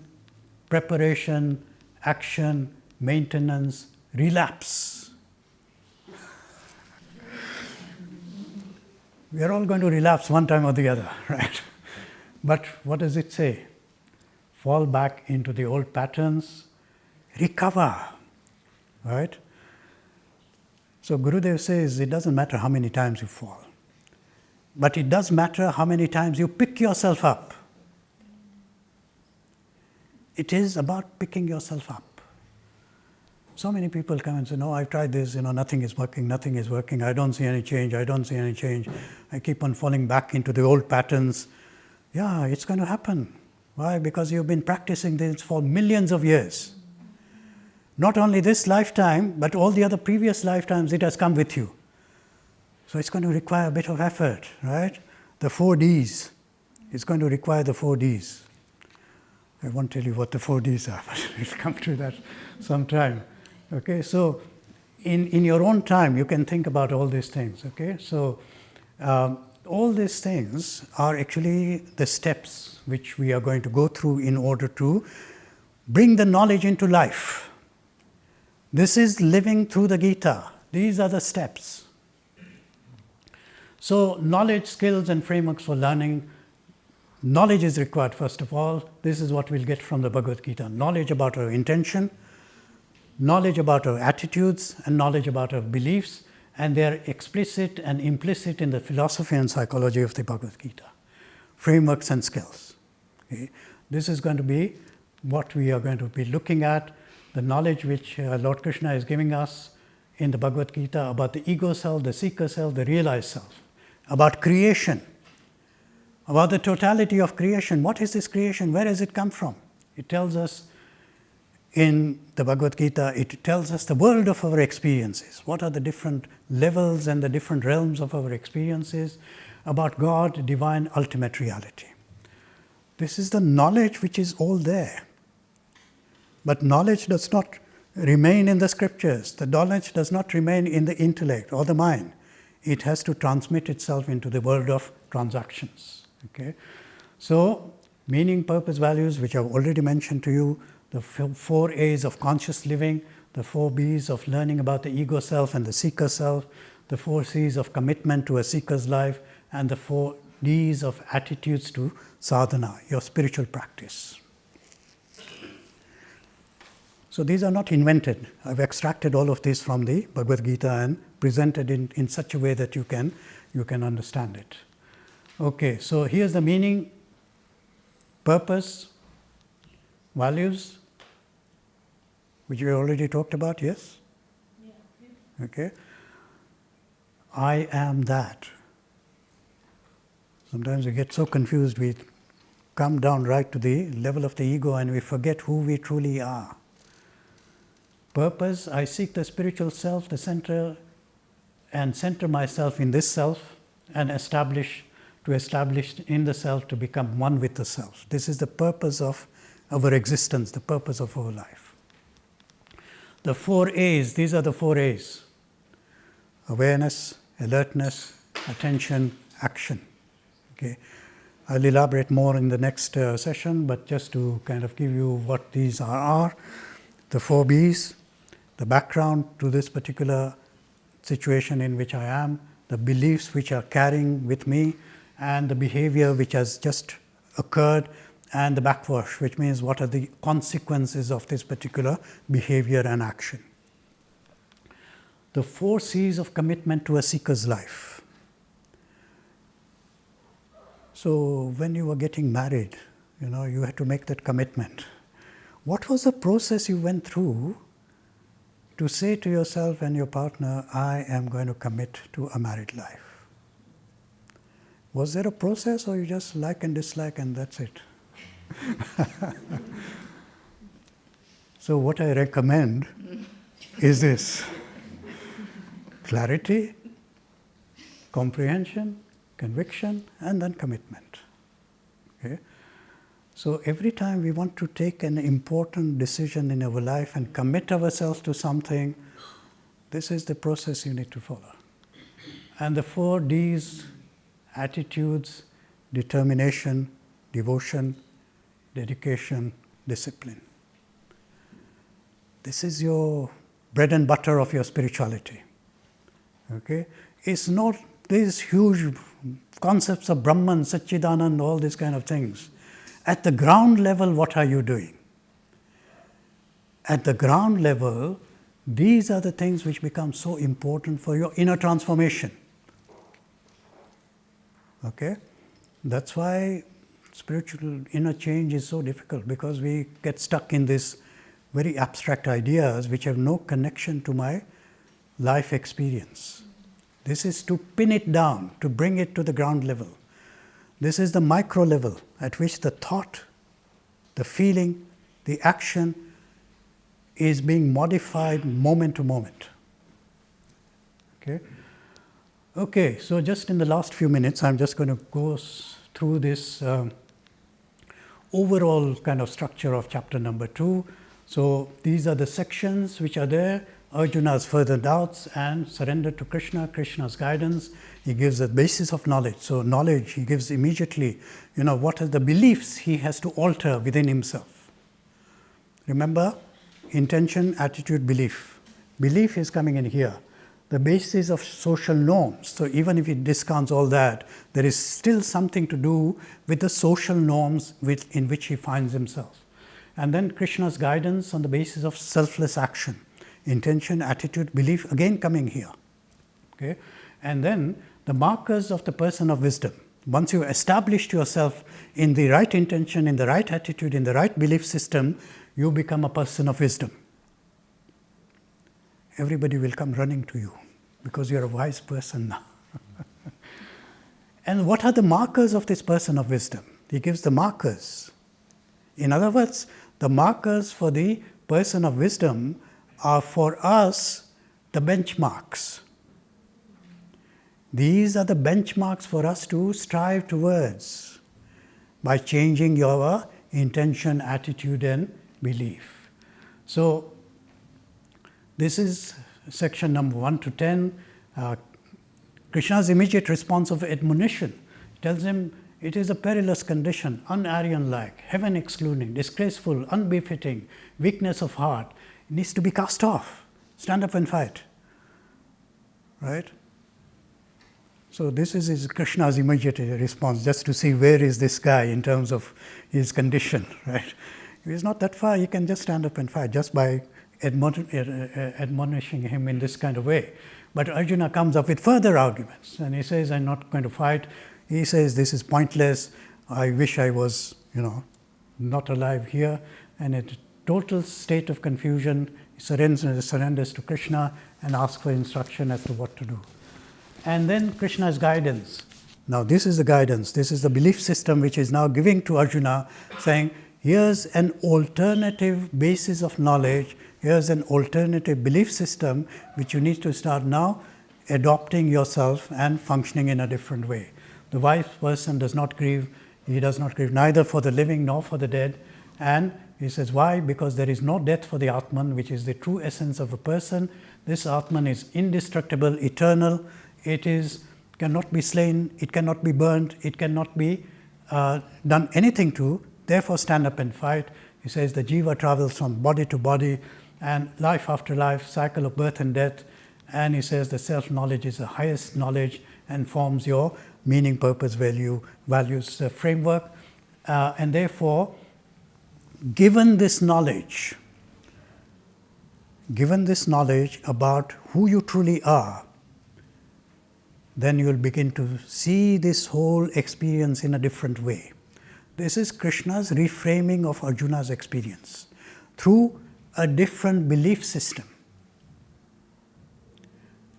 preparation, action, maintenance, relapse. We are all going to relapse one time or the other, right? But what does it say? Fall back into the old patterns, recover, right? So Gurudev says it doesn't matter how many times you fall, but it does matter how many times you pick yourself up. It is about picking yourself up. So many people come and say, no, I've tried this, nothing is working, I don't see any change, I keep on falling back into the old patterns. Yeah, it's going to happen. Why? Because you've been practicing this for millions of years. Not only this lifetime, but all the other previous lifetimes it has come with you. So it's going to require a bit of effort, right? The 4 Ds. It's going to require the 4 Ds. I won't tell you what the 4 Ds are, but we'll come to that sometime. Okay, so in your own time, you can think about all these things. Okay, so all these things are actually the steps which we are going to go through in order to bring the knowledge into life. This is living through the Gita. These are the steps. So knowledge, skills and frameworks for learning. Knowledge is required first of all. This is what we'll get from the Bhagavad Gita. Knowledge about our intention, knowledge about our attitudes and knowledge about our beliefs. And they are explicit and implicit in the philosophy and psychology of the Bhagavad Gita. Frameworks and skills. Okay. This is going to be what we are going to be looking at, the knowledge which Lord Krishna is giving us in the Bhagavad Gita about the ego self, the seeker self, the realized self, about creation, about the totality of creation. What is this creation? Where does it come from? It tells us in the Bhagavad Gita, it tells us the world of our experiences. What are the different levels and the different realms of our experiences? about God, divine, ultimate reality. This is the knowledge which is all there. But knowledge does not remain in the scriptures. The knowledge does not remain in the intellect or the mind. It has to transmit itself into the world of transactions. Okay? So, meaning, purpose, values, which I've already mentioned to you, the 4 A's of conscious living, the 4 B's of learning about the ego self and the seeker self, the 4 C's of commitment to a seeker's life, and the 4 D's of attitudes to sadhana, your spiritual practice. So these are not invented. I've extracted all of this from the Bhagavad Gita and presented in such a way that you can understand it. Okay, so here's the meaning, purpose, values, which we already talked about, yes? Yeah. Okay. I am that. Sometimes we get so confused, we come down right to the level of the ego and we forget who we truly are. Purpose, I seek the spiritual self, the center, and center myself in this self and establish in the self to become one with the self. This is the purpose of our existence, the purpose of our life. The 4 A's, these are the 4 A's. Awareness, alertness, attention, action. Okay. I'll elaborate more in the next session, but just to kind of give you what these are. The 4 B's, the background to this particular situation in which I am, the beliefs which are carrying with me, and the behavior which has just occurred, and the backwash, which means what are the consequences of this particular behavior and action. The 4 C's of commitment to a seeker's life. So when you were getting married, you had to make that commitment. What was the process you went through to say to yourself and your partner, I am going to commit to a married life? Was there a process, or you just like and dislike and that's it? So what I recommend is this: clarity, comprehension, conviction, and then commitment. Okay? So every time we want to take an important decision in our life and commit ourselves to something, this is the process you need to follow. And the 4 D's: attitudes, determination, devotion, dedication, discipline. This is your bread and butter of your spirituality. Okay? It's not these huge concepts of Brahman, Satchidanand, all these kind of things. At the ground level, what are you doing? At the ground level, these are the things which become so important for your inner transformation. Okay? That's why spiritual inner change is so difficult, because we get stuck in these very abstract ideas which have no connection to my life experience. This is to pin it down, to bring it to the ground level. This is the micro level at which the thought, the feeling, the action is being modified moment to moment. Okay? Okay, so just in the last few minutes, I'm just going to go through this overall kind of structure of chapter number 2. So these are the sections which are there: Arjuna's further doubts and surrender to Krishna, Krishna's guidance. He gives the basis of knowledge. So knowledge, he gives immediately, what are the beliefs he has to alter within himself. Remember, intention, attitude, belief. Belief is coming in here. The basis of social norms. So even if he discounts all that, there is still something to do with the social norms in which he finds himself. And then Krishna's guidance on the basis of selfless action. Intention, attitude, belief, again coming here. Okay? And then the markers of the person of wisdom. Once you established yourself in the right intention, in the right attitude, in the right belief system, you become a person of wisdom. Everybody will come running to you because you're a wise person now. And what are the markers of this person of wisdom? He gives the markers. In other words, the markers for the person of wisdom are for us the benchmarks. These are the benchmarks for us to strive towards by changing your intention, attitude, and belief. So, this is section number 1 to 10. Krishna's immediate response of admonition tells him it is a perilous condition, un-Aryan-like, heaven excluding, disgraceful, unbefitting, weakness of heart. It needs to be cast off. Stand up and fight. Right? So this is Krishna's immediate response, just to see where is this guy in terms of his condition. Right? If he's not that far, he can just stand up and fight just by admonishing him in this kind of way. But Arjuna comes up with further arguments, and he says, I'm not going to fight. He says, this is pointless. I wish I was, not alive here. And in a total state of confusion, he surrenders to Krishna and asks for instruction as to what to do. And then Krishna's guidance. Now, this is the guidance. This is the belief system which is now giving to Arjuna, saying, here's an alternative basis of knowledge. Here's an alternative belief system which you need to start now adopting yourself and functioning in a different way. The wise person does not grieve. He does not grieve neither for the living nor for the dead. And he says, why? Because there is no death for the Atman, which is the true essence of a person. This Atman is indestructible, eternal. It cannot be slain. It cannot be burnt. It cannot be done anything to. Therefore, stand up and fight. He says the jiva travels from body to body and life after life, cycle of birth and death. And he says the self-knowledge is the highest knowledge and forms your meaning, purpose, values framework. And therefore, given this knowledge about who you truly are, then you will begin to see this whole experience in a different way. This is Krishna's reframing of Arjuna's experience through a different belief system.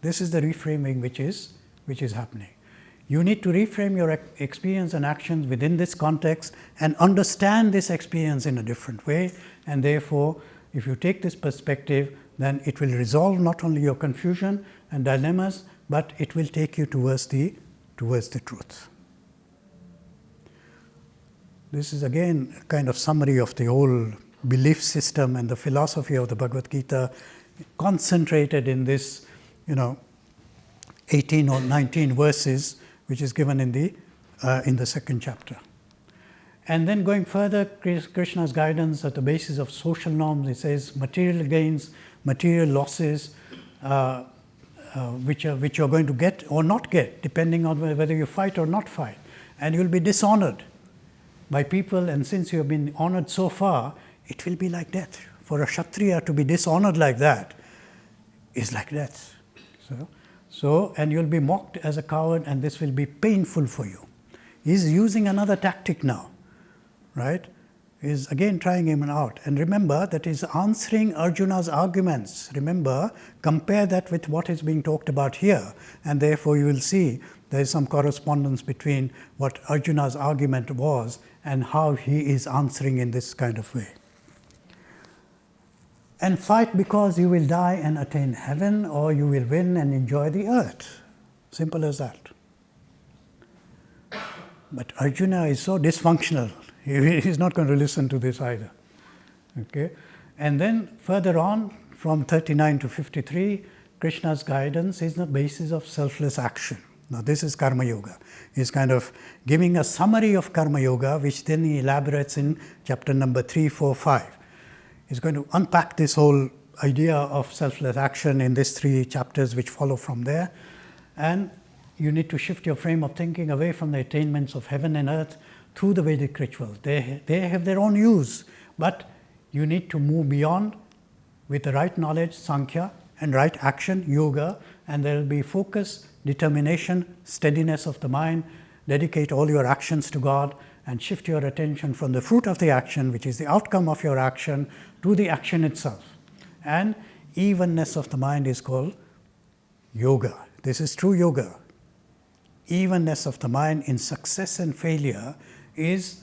This is the reframing which is happening. You need to reframe your experience and actions within this context and understand this experience in a different way. And therefore, if you take this perspective, then it will resolve not only your confusion and dilemmas, but it will take you towards the truth. This is again a kind of summary of the whole belief system and the philosophy of the Bhagavad Gita, concentrated in this, 18 or 19 verses, which is given in the second chapter. And then going further, Krishna's guidance at the basis of social norms, it says material gains, material losses, which you're going to get or not get, depending on whether you fight or not fight. And you'll be dishonored by people, and since you have been honored so far, it will be like death. For a Kshatriya to be dishonored like that is like death. So, and you'll be mocked as a coward, and this will be painful for you. He's using another tactic now, right? He's again trying him out. And remember that he's answering Arjuna's arguments. Remember, compare that with what is being talked about here, and therefore you will see there is some correspondence between what Arjuna's argument was and how he is answering in this kind of way. And fight because you will die and attain heaven, or you will win and enjoy the earth. Simple as that. But Arjuna is so dysfunctional, he's not going to listen to this either. Okay? And then further on, from 39 to 53, Krishna's guidance is the basis of selfless action. Now this is Karma Yoga. He's kind of giving a summary of Karma Yoga, which then he elaborates in chapter number 3, 4, 5. He's going to unpack this whole idea of selfless action in these 3 chapters which follow from there. And you need to shift your frame of thinking away from the attainments of heaven and earth through the Vedic rituals. They have their own use, but you need to move beyond with the right knowledge, Samkhya, and right action, Yoga, and there will be focus, determination, steadiness of the mind. Dedicate all your actions to God and shift your attention from the fruit of the action, which is the outcome of your action, to the action itself. And evenness of the mind is called yoga. This is true yoga. Evenness of the mind in success and failure is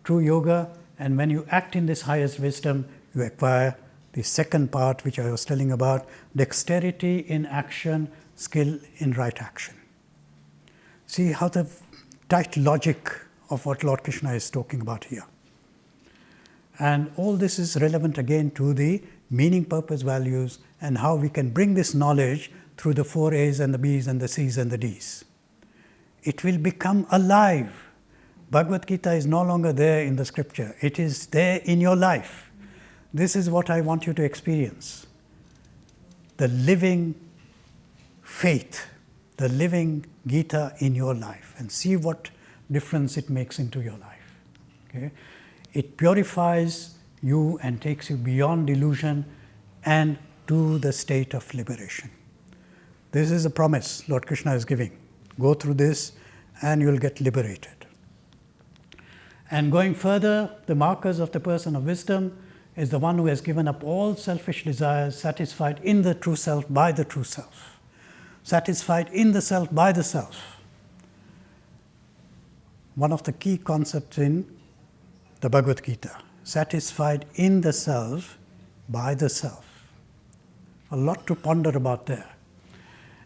true yoga, and when you act in this highest wisdom, you acquire the second part which I was telling about, dexterity in action, skill in right action. See how the tight logic of what Lord Krishna is talking about here. And all this is relevant again to the meaning, purpose, values, and how we can bring this knowledge through the 4 A's and the B's and the C's and the D's. It will become alive. Bhagavad Gita is no longer there in the scripture. It is there in your life. This is what I want you to experience. The living faith, the living Gita in your life, and see what difference it makes into your life. Okay? It purifies you and takes you beyond delusion and to the state of liberation. This is a promise Lord Krishna is giving. Go through this and you'll get liberated. And going further, the markers of the person of wisdom is the one who has given up all selfish desires, satisfied in the true self by the true self. Satisfied in the self by the self. One of the key concepts in the Bhagavad Gita. Satisfied in the self by the self. A lot to ponder about there.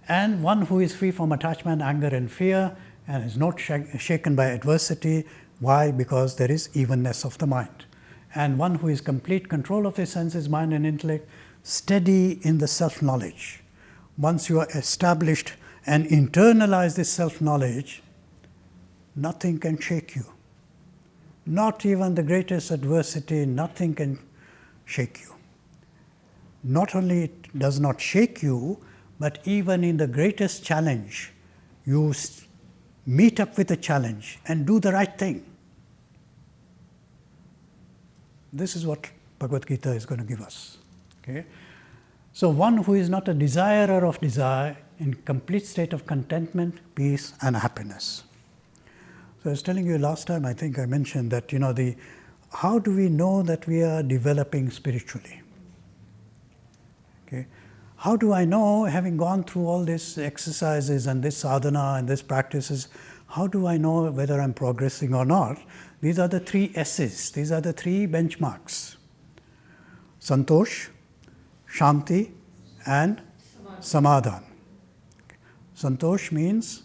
And one who is free from attachment, anger and fear and is not shaken by adversity. Why? Because there is evenness of the mind. And one who is complete control of his senses, mind and intellect, steady in the self-knowledge. Once you are established and internalize this self-knowledge, nothing can shake you. Not even the greatest adversity, nothing can shake you. Not only it does not shake you, but even in the greatest challenge, you meet up with the challenge and do the right thing. This is what Bhagavad Gita is going to give us. Okay? So one who is not a desirer of desire, in complete state of contentment, peace and happiness. So I was telling you last time, I think I mentioned that, how do we know that we are developing spiritually? Okay? How do I know, having gone through all these exercises and this sadhana and these practices, how do I know whether I'm progressing or not? These are the 3 S's. These are the 3 benchmarks. Santosh, Shanti and Samadhan. Santosh means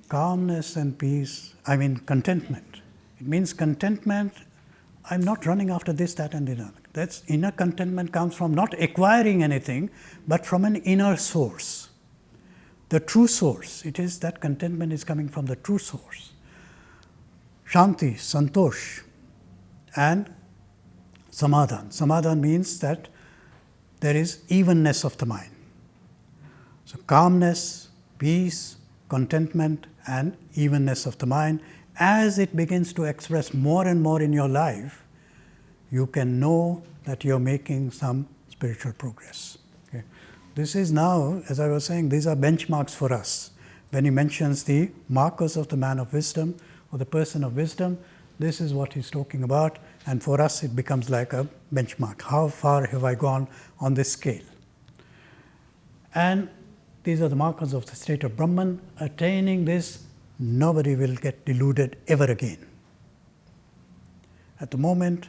calmness and peace, contentment. It means contentment, I'm not running after this, that and the other. That's inner contentment comes from not acquiring anything, but from an inner source. The true source, it is that contentment is coming from the true source. Shanti, Santosh and Samadhan. Samadhan means that there is evenness of the mind. So calmness, peace, contentment and evenness of the mind. As it begins to express more and more in your life, you can know that you're making some spiritual progress. Okay. This is now, as I was saying, these are benchmarks for us. When he mentions the markers of the man of wisdom or the person of wisdom, this is what he's talking about, and for us it becomes like a benchmark. How far have I gone on this scale? And these are the markers of the state of Brahman. Attaining this, nobody will get deluded ever again. At the moment,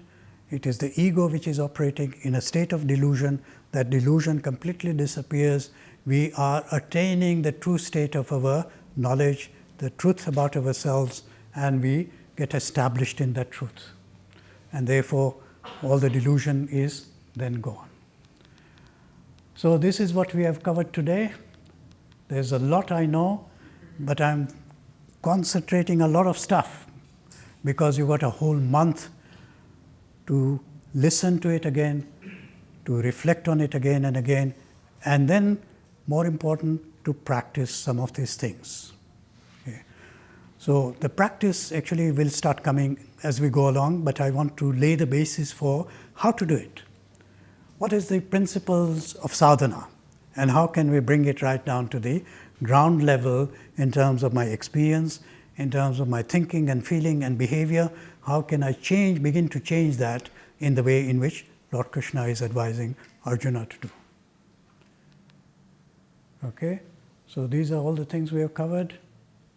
it is the ego which is operating in a state of delusion. That delusion completely disappears. We are attaining the true state of our knowledge, the truth about ourselves, and we get established in that truth. And therefore, all the delusion is then gone. So this is what we have covered today. There's a lot I know, but I'm concentrating a lot of stuff because you've got a whole month to listen to it again, to reflect on it again and again, and then, more important, to practice some of these things. Okay. So the practice actually will start coming as we go along, but I want to lay the basis for how to do it. What is the principles of sadhana, and how can we bring it right down to the ground level in terms of my experience, in terms of my thinking and feeling and behavior? How can I begin to change that in the way in which Lord Krishna is advising Arjuna to do? Okay, so these are all the things we have covered,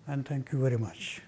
and thank you very much.